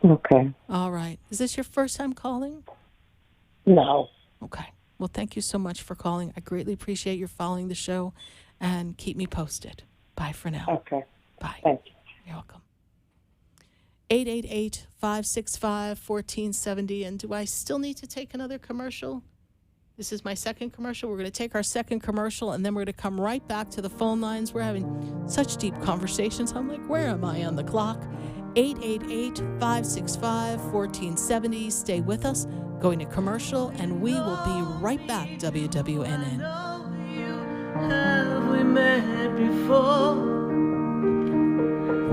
Okay. All right. Is this your first time calling? No. Okay. Well, thank you so much for calling. I greatly appreciate your following the show, and keep me posted. Bye for now. Okay. Bye. Thank you. You're welcome. 888-565-1470. And do I still need to take another commercial? This is my second commercial. We're going to take our second commercial, and then we're going to come right back to the phone lines. We're having such deep conversations. I'm like, where am I on the clock? 888-565-1470. Stay with us. Going to commercial, and we will be right back. WWNN. Have we met before?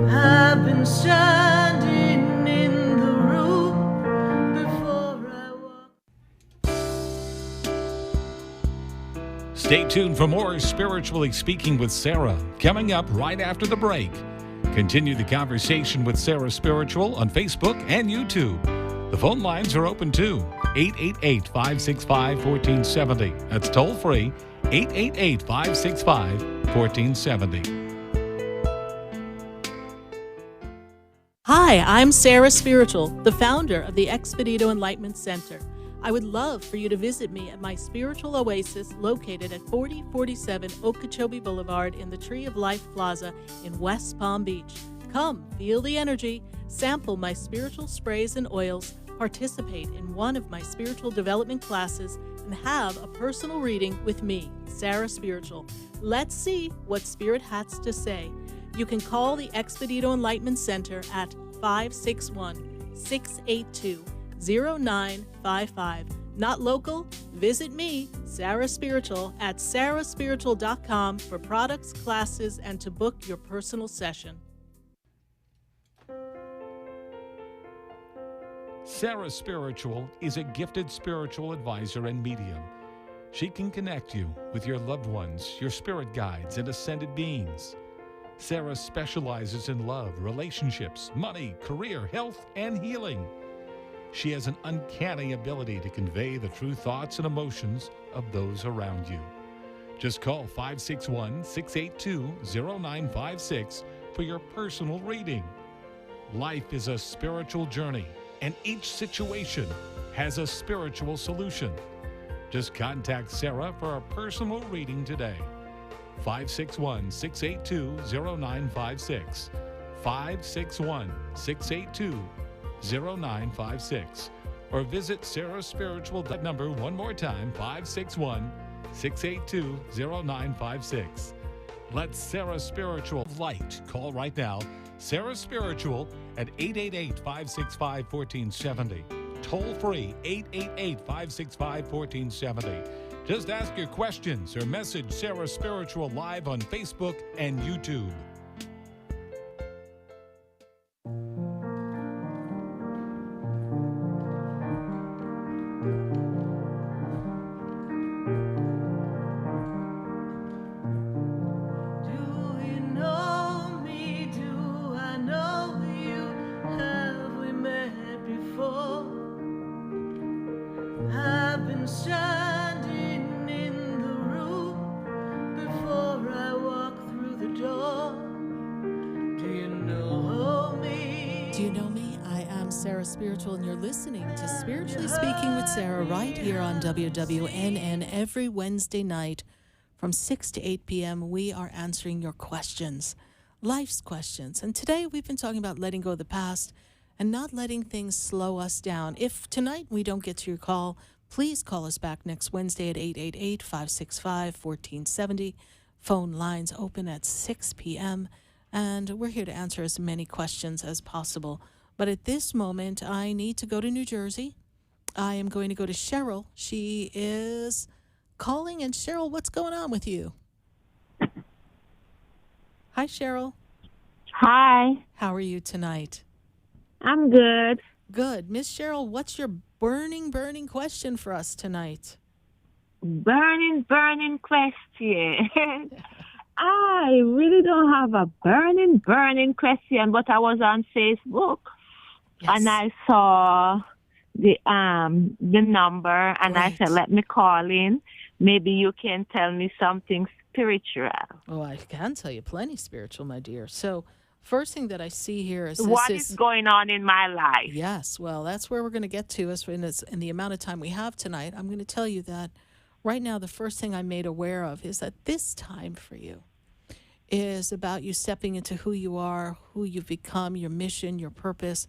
I've been standing in the room before I walk. Stay tuned for more Spiritually Speaking with Sarah, coming up right after the break. Continue the conversation with Sarah Spiritual on Facebook and YouTube. The phone lines are open too. 888-565-1470. That's toll free. 888-565-1470. Hi, I'm Sarah Spiritual, the founder of the Expedito Enlightenment Center. I would love for you to visit me at my spiritual oasis located at 4047 Okeechobee Boulevard in the Tree of Life Plaza in West Palm Beach. Come, feel the energy, sample my spiritual sprays and oils, participate in one of my spiritual development classes, and have a personal reading with me, Sarah Spiritual. Let's see what Spirit has to say. You can call the Expedito Enlightenment Center at 561-682-0955. Not local? Visit me, Sarah Spiritual, at sarahspiritual.com for products, classes, and to book your personal session. Sarah Spiritual is a gifted spiritual advisor and medium. She can connect you with your loved ones, your spirit guides, and ascended beings. Sarah specializes in love, relationships, money, career, health, and healing. She has an uncanny ability to convey the true thoughts and emotions of those around you. Just call 561-682-0956 for your personal reading. Life is a spiritual journey, and each situation has a spiritual solution. Just contact Sarah for a personal reading today. 561-682-0956. 561-682-0956. Or visit Sarah's Spiritual. That number one more time, 561-682-0956. Let Sarah Spiritual light. Call right now. Sarah Spiritual at 888-565-1470. Toll free, 888-565-1470. Just ask your questions or message Sarah Spiritual live on Facebook and YouTube. Spiritual, and you're listening to Spiritually Speaking with Sarah right here on WWNN every Wednesday night from 6 to 8 p.m. We are answering your questions, life's questions. And today we've been talking about letting go of the past and not letting things slow us down. If tonight we don't get to your call, please call us back next Wednesday at 888-565-1470. Phone lines open at 6 p.m. And we're here to answer as many questions as possible. But at this moment, I need to go to New Jersey. I am going to go to Cheryl. She is calling. And Cheryl, what's going on with you? Hi, Cheryl. Hi. How are you tonight? I'm good. Good. Miss Cheryl, what's your burning question for us tonight? Burning question. I really don't have a burning question, but I was on Facebook. Yes. And I saw the number, and right. I said, let me call in. Maybe you can tell me something spiritual. Oh, I can tell you plenty spiritual, my dear. So first thing that I see here is... What is going on in my life? Yes, well, that's where we're going to get to us in the amount of time we have tonight. I'm going to tell you that right now the first thing I'm made aware of is that this time for you is about you stepping into who you are, who you've become, your mission, your purpose.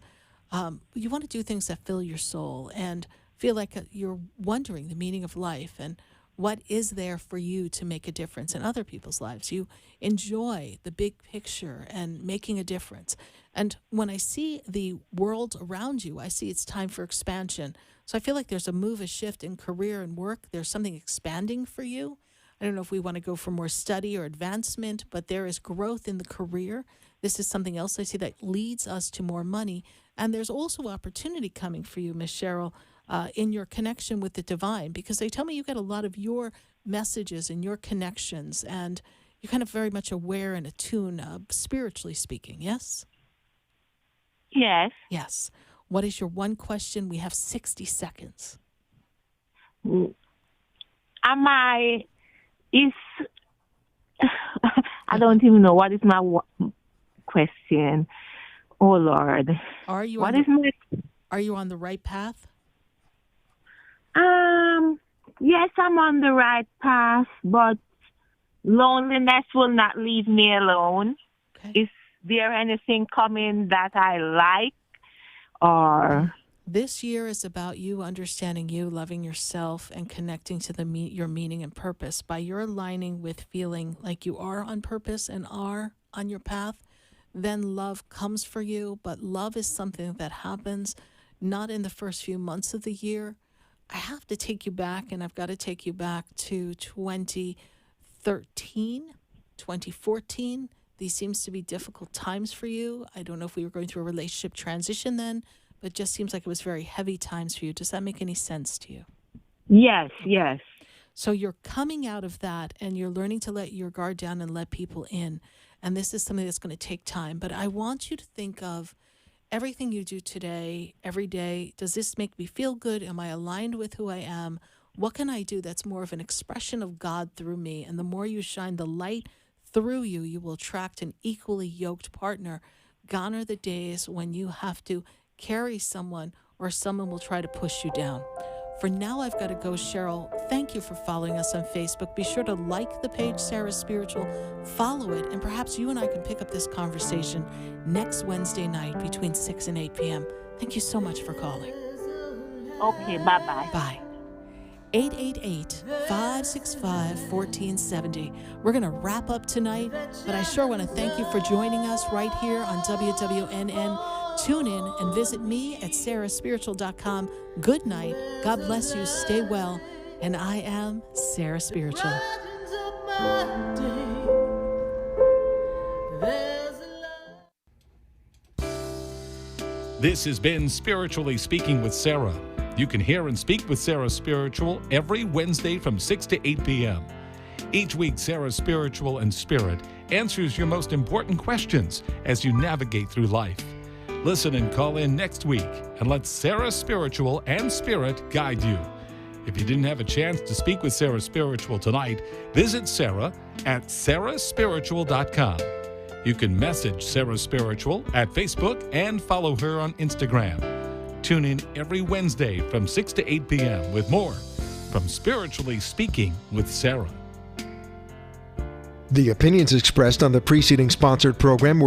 You want to do things that fill your soul and feel like you're wondering the meaning of life and what is there for you to make a difference in other people's lives. You enjoy the big picture and making a difference. And when I see the world around you, I see it's time for expansion. So I feel like there's a shift in career and work. There's something expanding for you. I don't know if we want to go for more study or advancement, but there is growth in the career. This is something else I see that leads us to more money. And there's also opportunity coming for you, Miss Cheryl, in your connection with the divine, because they tell me you get a lot of your messages and your connections, and you're kind of very much aware and attuned, spiritually speaking, yes? Yes. Yes. What is your one question? We have 60 seconds. I don't even know what is my question. Oh Lord. Are you on the right path? Yes, I'm on the right path, but loneliness will not leave me alone. Okay. Is there anything coming that I like or... This year is about you understanding you, loving yourself, and connecting to your meaning and purpose. By your aligning with feeling like you are on purpose and are on your path, then love comes for you. But love is something that happens not in the first few months of the year. I have to take you back, and I've got to take you back to 2013, 2014. These seems to be difficult times for you. I don't know if we were going through a relationship transition then, but just seems like it was very heavy times for you. Does that make any sense to you? Yes, yes. So you're coming out of that and you're learning to let your guard down and let people in. And this is something that's going to take time. But I want you to think of everything you do today, every day. Does this make me feel good? Am I aligned with who I am? What can I do that's more of an expression of God through me? And the more you shine the light through you, you will attract an equally yoked partner. Gone are the days when you have to carry someone or someone will try to push you down. For now, I've got to go, Cheryl. Thank you for following us on Facebook. Be sure to like the page, Sarah Spiritual, follow it, and perhaps you and I can pick up this conversation next Wednesday night between 6 and 8 p.m. Thank you so much for calling. Okay, bye-bye. Bye. 888-565-1470. We're going to wrap up tonight, but I sure want to thank you for joining us right here on WWNN. Tune in and visit me at sarahspiritual.com. Good night. God bless you. Stay well. And I am Sarah Spiritual. This has been Spiritually Speaking with Sarah. You can hear and speak with Sarah Spiritual every Wednesday from 6 to 8 p.m. Each week, Sarah Spiritual and Spirit answers your most important questions as you navigate through life. Listen and call in next week and let Sarah Spiritual and Spirit guide you. If you didn't have a chance to speak with Sarah Spiritual tonight, visit Sarah at sarahspiritual.com. You can message Sarah Spiritual at Facebook and follow her on Instagram. Tune in every Wednesday from 6 to 8 p.m. with more from Spiritually Speaking with Sarah. The opinions expressed on the preceding sponsored program were